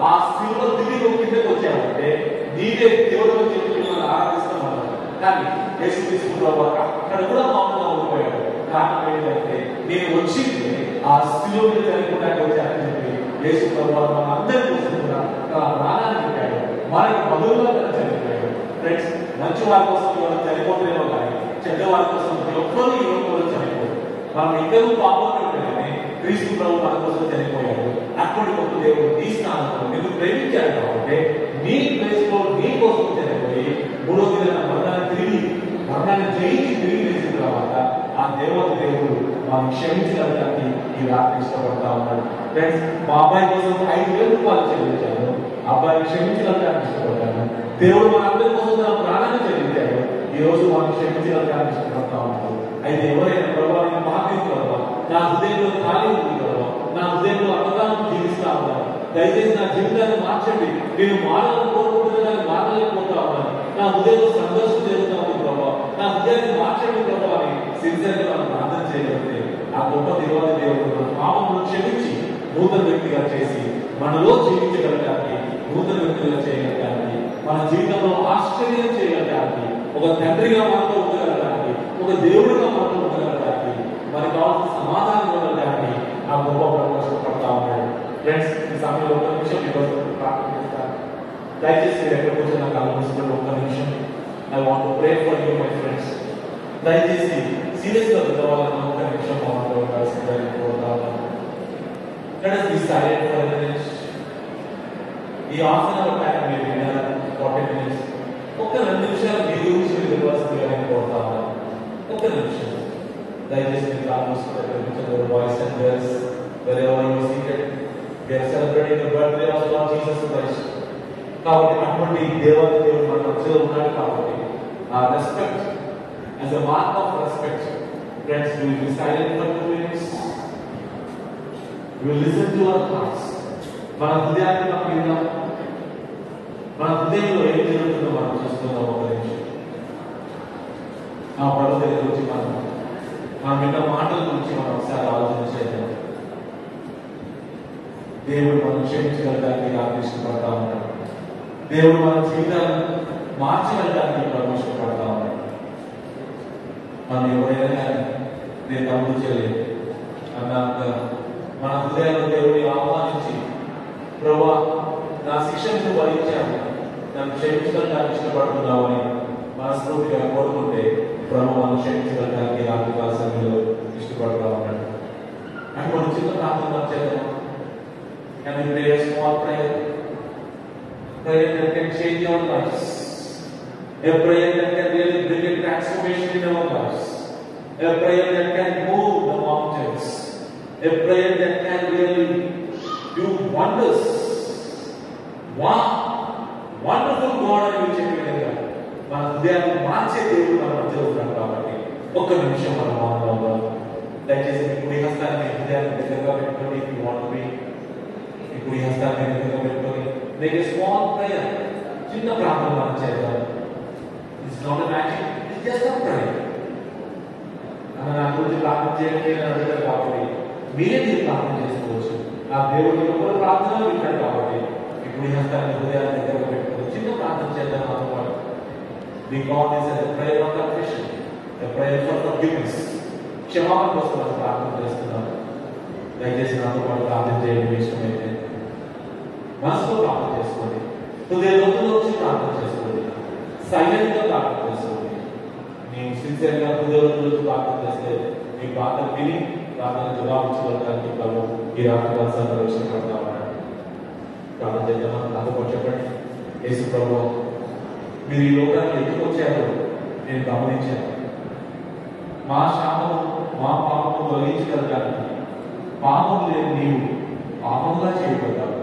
ఆ శిలువ దిగి నువ్వు కిందకి వచ్చావంటే నీవే దేవుడు చెప్పి మిమ్మల్ని ఆరాధిస్తామన్నారు. కానీ యేసుక్రీస్తు ప్రభువు అక్కడ కూడా మౌనంగా ఉండిపోయాడు. కారణం ఏంటంటే నేను వచ్చింది ఆ శిలువ మీద చనిపోవడానికి వచ్చానని చెప్పి యేసు ప్రభువు మన అందరి కోసం కూడా తన ప్రాణాన్ని పెట్టాడు. మనకి బదులుగా తను చనిపోయాడు. ఫ్రెండ్స్ మంచి వారి కోసం మనం చనిపోతున్నామో కానీ చెడ్డవారి కోసం ఎవ్వరూ ఈ లోకంలో చనిపోయాడు. మనం ఇద్దరు పాపంలో ఉండగానే క్రీస్తు ప్రభు మన కోసం చనిపోయాడు. అక్కడి గొప్ప దేవుడు నీ స్థానంలో నిన్ను ప్రేమించాడు కాబట్టి నీ ప్లేస్ లో నీ కోసం చనిపోయి 3వ దినాన మరణాన్ని జయించి తిరిగి లేచిన తర్వాత ఆ దేవుడు మనం క్షమించడానికి ఈ రాత్రి ఇష్టపడతా ఉన్నాడు. ఫ్రెండ్స్ మా అబ్బాయి కోసం 5,000 రూపాయలు చెల్లించాను. అబ్బాయిని క్షమించడానికి ఇష్టపడ్డాను. దేవుడు మన అందరి కోసం తన ప్రాణాన్ని చెల్లించాడు. ఈ రోజు మనం క్షమించడానికి ఇష్టపడతా ఉన్నాడు. అయితే ఎవరైనా ప్రభావాన్ని మాట్లాడుకోవడం నా హృదయంలో ఖాళీ ఉంది కదా, నా హృదయంలో అన్నదానం జీవిస్తా ఉన్నాను, దయచేసి నా జీవితాన్ని మార్చండి. నేను మారాలని కోరుకుంటున్నాను, మారలేకపోతా ఉన్నాను. నా హృదయంలో సంఘర్షణ జరుగుతా ఉంది ప్రభావ, నా హృదయాన్ని మార్చండి ప్రభావ అని సిన్సియర్గా మనం ప్రార్థన చేయగలిగితే ఆ గొప్ప దేవాది దేవుడు మన పాపమును క్షమించి నూతన వ్యక్తిగా చేసి మనలో జీవించగలగానికి, నూతన వ్యక్తిగా చేయగలగానికి, మన జీవితంలో ఆశ్చర్యం చేయగలగానికి, ఒక తండ్రిగా మనతో ఉండగలగానికి, ఒక దేవుడిగా మనతో ఉండగలగానికి, మనకు కావాల్సిన సమాధానం ఇవ్వగలగానికి ఆ గొప్ప ప్రవేశం పడతా ఉన్నాడు. ఫ్రెండ్స్, ఈ సమయంలో ఒక్క నిమిషం ఈరోజు ప్రార్థన చేస్తాను. దయచేసి మీరు ఎక్కడ కూర్చొని నాకు ఆలోచిస్తున్న ఒక్క నిమిషం. I want to pray for you my friends. దయచేసి సీరియస్గా చదవాలని ఒక్క నిమిషం మాటలో ఉండాల్సిందని కోరుతా ఉన్నాను. Let us be silent for a minute. ఈ హాఫ్ అవర్ టైం మీరు విన్నారు, 40 minutes. ఒక్క 2 నిమిషాలు మీ గురించి మీరు తెలియాల్సిందిగా నేను కోరుతా ఉన్నాను. ఒక్క నిమిషం దయచేసి మీరు ఆలోచిస్తున్న boys and girls, wherever you are seated, they are celebrating the birthday of Lord Jesus Christ. కాబట్టి అటువంటి దేవాది దేవుడు మన మధ్యలో ఉన్నాడు. కాబట్టి ఆ respect, as a mark of respect, friends, we will be silent for 2 minutes. We will listen to our hearts. మన హృదయాన్ని మనం విందాం. మన హృదయంలో ఏం జరుగుతుందో మనం చూస్తున్నాం. ఒక నిమిషం ఆ ప్రభు దగ్గర గురించి మనం విన్న మాటల గురించి మనం ఒకసారి ఆలోచన చేద్దాం. దేవుడు మనం క్షమించగలడానికి నాకు ఇష్టపడతా ఉన్నాడు. దేవుడు మన జీవితాన్ని మార్చగలడానికి ప్రభు ఇష్టపడతా ఉన్నాడు. మనం ఎవరైనా నేను తమ్ముడు చేయలేదు అన్నాక మన హృదయంలో దేవుడిని ఆహ్వానించి, ప్రభువా నా శిక్షను భరించాను, నన్ను క్షమించడానికి ఇష్టపడుతున్నావు అని మనస్ఫూర్తిగా కోరుకుంటే ప్రభు మనం క్షమించడానికి ఆత్మకాల సమయంలో ఇష్టపడుతూ ఉన్నాడు. అటువంటి చిన్న ప్రార్థన చేద్దాం. And we pray a small prayer, prayer that can change our lives, a prayer that can really bring a transformation in our lives, a prayer that can move the mountains, a prayer that can really do wonders. Wow, wonderful God అని మీరు చెప్పేదిగా మన హృదయాన్ని మార్చే దేవుడు మన మధ్యలో ఉన్నాడు. కాబట్టి ఒక్క నిమిషం మనం మాట్లాడదాం. దయచేసి మీ కుడి హస్తాన్ని హృదయాన్ని దగ్గరగా పెట్టుకొని, మీ కుడి హస్తాన్ని దగ్గరగా పెట్టుకొని make a small prayer. చిన్న ప్రార్థన మనం చేద్దాం. It's not a magic, it's just a prayer. నా గురించి ప్రార్థన చేయండి అని అడుగుతారు. కాబట్టి మీరే మీరు ప్రార్థన చేసుకోవచ్చు. ఆ దేవుడి యొక్క ప్రార్థన వింటాడు. కాబట్టి ఇప్పుడు ఈ హస్తాన్ని హృదయాన్ని దగ్గర పెట్టుకుని చిన్న ప్రార్థన చేద్దాం. అనుకోండి, the God is a prayer of confession, a prayer for forgiveness. క్షమాపణ కోసం మనం ప్రార్థన చేస్తున్నాం. దయచేసి నాతో పాటు ప్రార్థన చేయండి. ఇష్టమైతే మనసులో ప్రార్థన చేసుకోండి, హృదయంలో వచ్చి ప్రార్థన చేసుకోండి, సైలెంట్ గా ప్రార్థన చేసుకోండి. నేను సిన్సియర్గా హృదయంలో ప్రార్థన చేస్తే మీ ప్రార్థన విని ప్రార్థన జవాబించగలడానికి ప్రభు ఈ రాత్రి సంరక్షణ ప్రార్థన చేద్దామా? నాతో పాటు చెప్పండి. యేసు ప్రభు, మీరు ఈ లోకానికి ఎందుకు వచ్చారో నేను గమనించాను. మా శాపము, మా పాపము తొలగించగలగానికి పాపం లేని నీవు పాపంగా చేయబడ్డావు.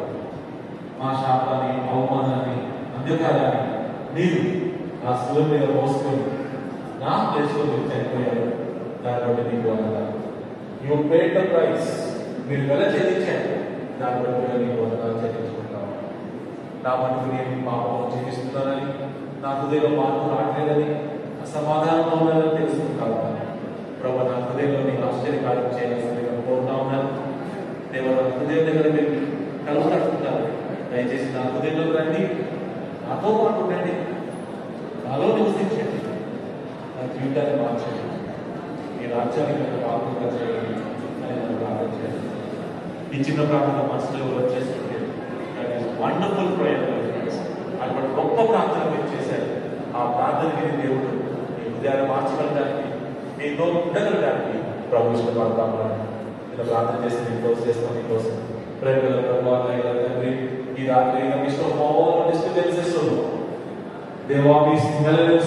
మా శాపాన్ని, అవమానాన్ని, అంధకారాన్ని మీరు ఆ శిలువ మీద మోసుకొని నా ప్లేస్లో మీరు చనిపోయారు. దాన్ని బట్టి నీకు వందనాలు. యు పేడ్ ద ప్రైస్, మీరు వెల చెల్లించారు. దాన్ని బట్టి నీకు వందనాలు చెల్లించుకుంటాము. నా మటుకు నేను పాపం జీవిస్తున్నానని, నా హృదయంలో మార్పు రావట్లేదని, అసమాధానంగా ఉన్నానని తెలుసుకుంటా ఉన్నాను. ప్రభు, నా హృదయంలో నీకు ఆశ్చర్యకార్యం చేయాల్సిందిగా కోరుతా ఉన్నాను. దేవ, నా హృదయం దగ్గర మీరు కలుగుతుంటారు. దయచేసి నా హృదయంలోకి రండి, నాతో పాటు ఉండండి, నాలో నివసించండి, నా జీవితాన్ని మార్చండి, ఈ రాజ్యాన్ని నేను పాపంగా చేయండి అని నన్ను ప్రార్థన చేయండి. ఈ చిన్న ప్రార్థన మనసులో వచ్చేస్తుంటే వండర్ఫుల్ ప్రేయర్. అక్కడ గొప్ప ప్రార్థన మీరు చేశారు. ఆ ప్రార్థన విని దేవుడు మీ హృదయాన్ని మార్చగలడానికి, మీతో ఉండగలడానికి ప్రభు ఇష్టపడతాము. ఇలా ప్రార్థన చేసి మీ కోసం చేస్తాం. మీకోసం ప్రేమల ప్రభావం తండ్రి, ఈ రాత్రి నాకు ఇష్టం తెలుసేస్తుంది. దేవా, మీ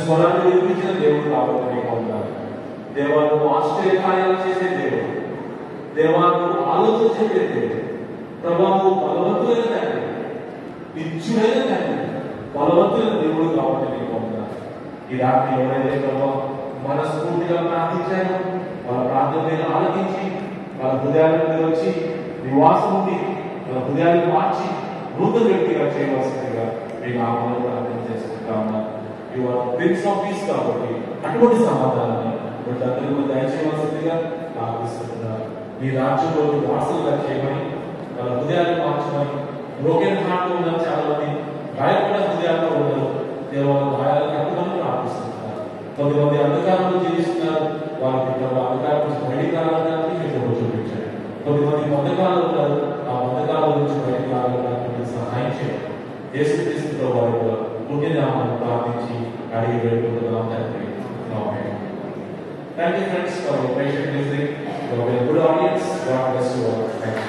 స్వరాన్ని నిర్మించిన దేవుడు కాబట్టి మీకు పొందాలి. దేవా, నువ్వు ఆశ్చర్య కార్యాలు చేసే దేవుడు. దేవా, నువ్వు ఆలోచన చేసే దేవుడు. ప్రభా, నువ్వు బలవంతులైన తండ్రి, నిత్యుడైన తండ్రి, బలవంతులైన దేవుడు కాబట్టి మీకు పొందాలి. ఈ రాత్రి ఎవరైతే ప్రభా మనస్ఫూర్తిగా ప్రార్థించారో వాళ్ళ ప్రార్థన ఆలకించి వాళ్ళ హృదయాల మీద వచ్చి నివాసం ఉండి మన హృదయాన్ని మార్చి నూతన వ్యక్తిగా చేయవలసిందిగా మీకు ఆమెను అర్థం చేసుకుంటా ఉన్నాను. యువర్ ప్రిన్స్ ఆఫ్ పీస్ కాబట్టి అటువంటి సమాధానాన్ని వీళ్ళందరికీ దయచేయవలసిందిగా ప్రార్థిస్తున్నారు. మీ రాజ్యంలో వారసులుగా చేయమని వాళ్ళ హృదయాన్ని మార్చమని బ్రోకెన్ హార్ట్ ఉన్న చాలా మంది గాయపడిన హృదయాల్లో ఉన్నారు. దేవాల గాయాలు కట్టుమని ప్రార్థిస్తున్నారు. కొంతమంది అంధకారంలో జీవిస్తున్నారు. వాళ్ళకి అంధకారం నుంచి బయటికి రావడానికి మీరు చూపించారు. కొంతమంది బంధకాలు ఉన్నారు. ఆ బంధకాల నుంచి బయటికి రావడానికి మీరు సహాయం చేయండి. యేసుక్రీస్తుతో వారి పుణ్యనామాన్ని ప్రార్థించి అడిగి వెళ్ళిపోతున్నాం తండ్రి. ఆమేన్. Thank you friends for your patient listening. You have been a good audience. God bless you all. Thank you.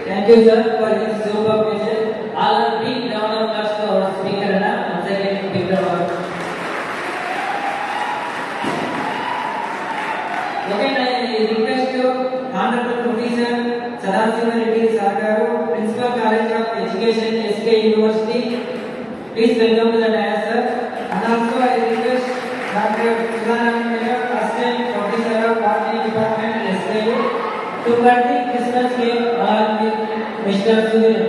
Thank you sir for this super message. All are big round of applause to our speaker and once again big round. Okay, I request you Honorable Professor Sadasiva Reddy Sarkaru, Principal College of Education, SK University. Please welcome to the dais sir. And also I request Dr. Sudhanand Mehta, Assistant Professor of Botany Department, SKU, to cut the Christmas cake along with Mr. Sudhir.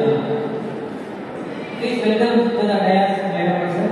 Please welcome to the dais, Madam sir.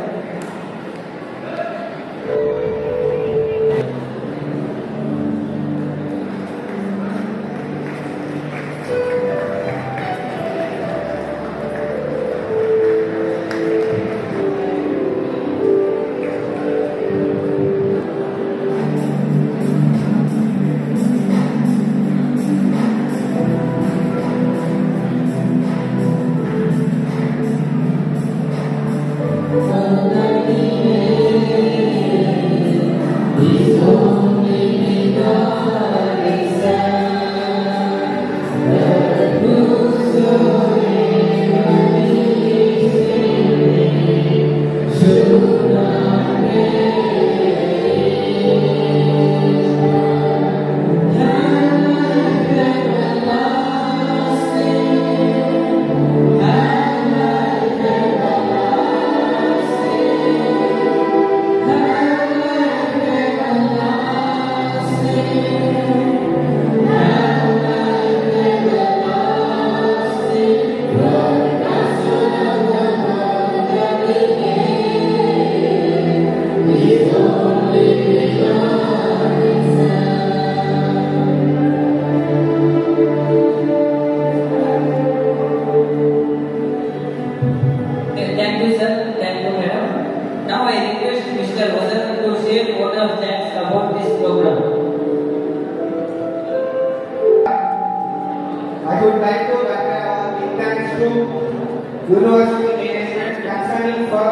University management concerning for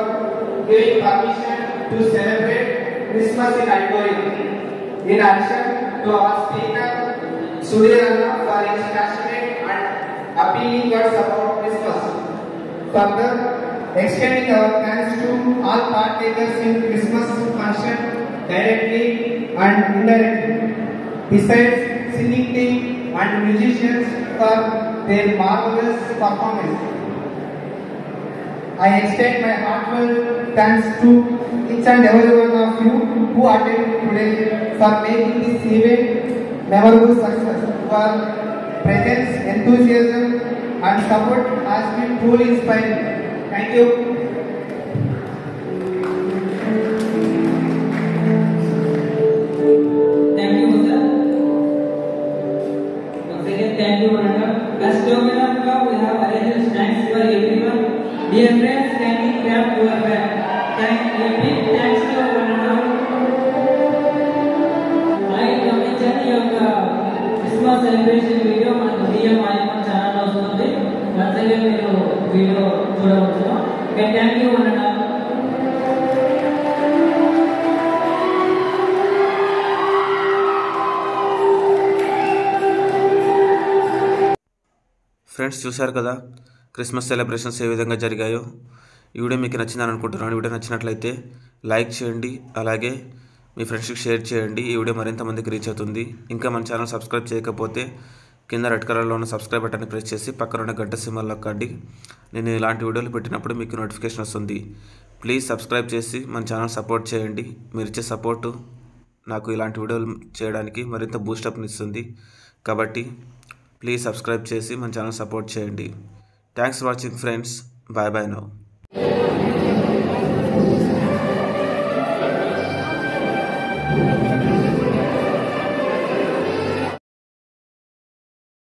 giving permission to celebrate Christmas in auditorium. In addition to our speaker Sudhir for his passionate and appealing words about Christmas. Further, extending our thanks to all partakers in Christmas function directly and indirectly. Besides singing team and musicians for their marvelous performance. I extend my heartfelt thanks to each and every one of you who attended today for making this event memorable success. Your presence, enthusiasm and support has been truly inspiring. Thank you. Thank you, sir. Once again, thank you, Ananda. As token of love, we have arranged snacks for everyone. Dear friends, kindly grab your bag. Big thanks to Ananda. I గమనించండి ఈ యొక్క Christmas celebration video మన DM icon channel లో వస్తుంది. once again మీరు video చూడవచ్చు. Okay, thank you, Ananda. Friends, చూశారు కదా క్రిస్మస్ సెలబ్రేషన్స్ ఏ విధంగా జరిగాయో. ఈ వీడియో మీకు నచ్చిందని అనుకుంటున్నాను. ఈ వీడియో నచ్చినట్లయితే లైక్ చేయండి, అలాగే మీ ఫ్రెండ్స్కి షేర్ చేయండి. ఈ వీడియో మరింత మందికి రీచ్ అవుతుంది. ఇంకా మన ఛానల్ సబ్స్క్రైబ్ చేయకపోతే కింద రెడ్ కలర్లో ఉన్న సబ్స్క్రైబ్ బటన్ని ప్రెస్ చేసి పక్కన ఉన్న గంట సింబల్ నొక్కండి. నేను ఇలాంటి వీడియోలు పెట్టినప్పుడు మీకు నోటిఫికేషన్ వస్తుంది. ప్లీజ్ సబ్స్క్రైబ్ చేసి మన ఛానల్ సపోర్ట్ చేయండి. మీరు ఇచ్చే సపోర్టు నాకు ఇలాంటి వీడియోలు చేయడానికి మరింత బూస్టప్ని ఇస్తుంది. కాబట్టి ప్లీజ్ సబ్స్క్రైబ్ చేసి మన ఛానల్ సపోర్ట్ చేయండి. Thanks for watching friends. Bye bye now.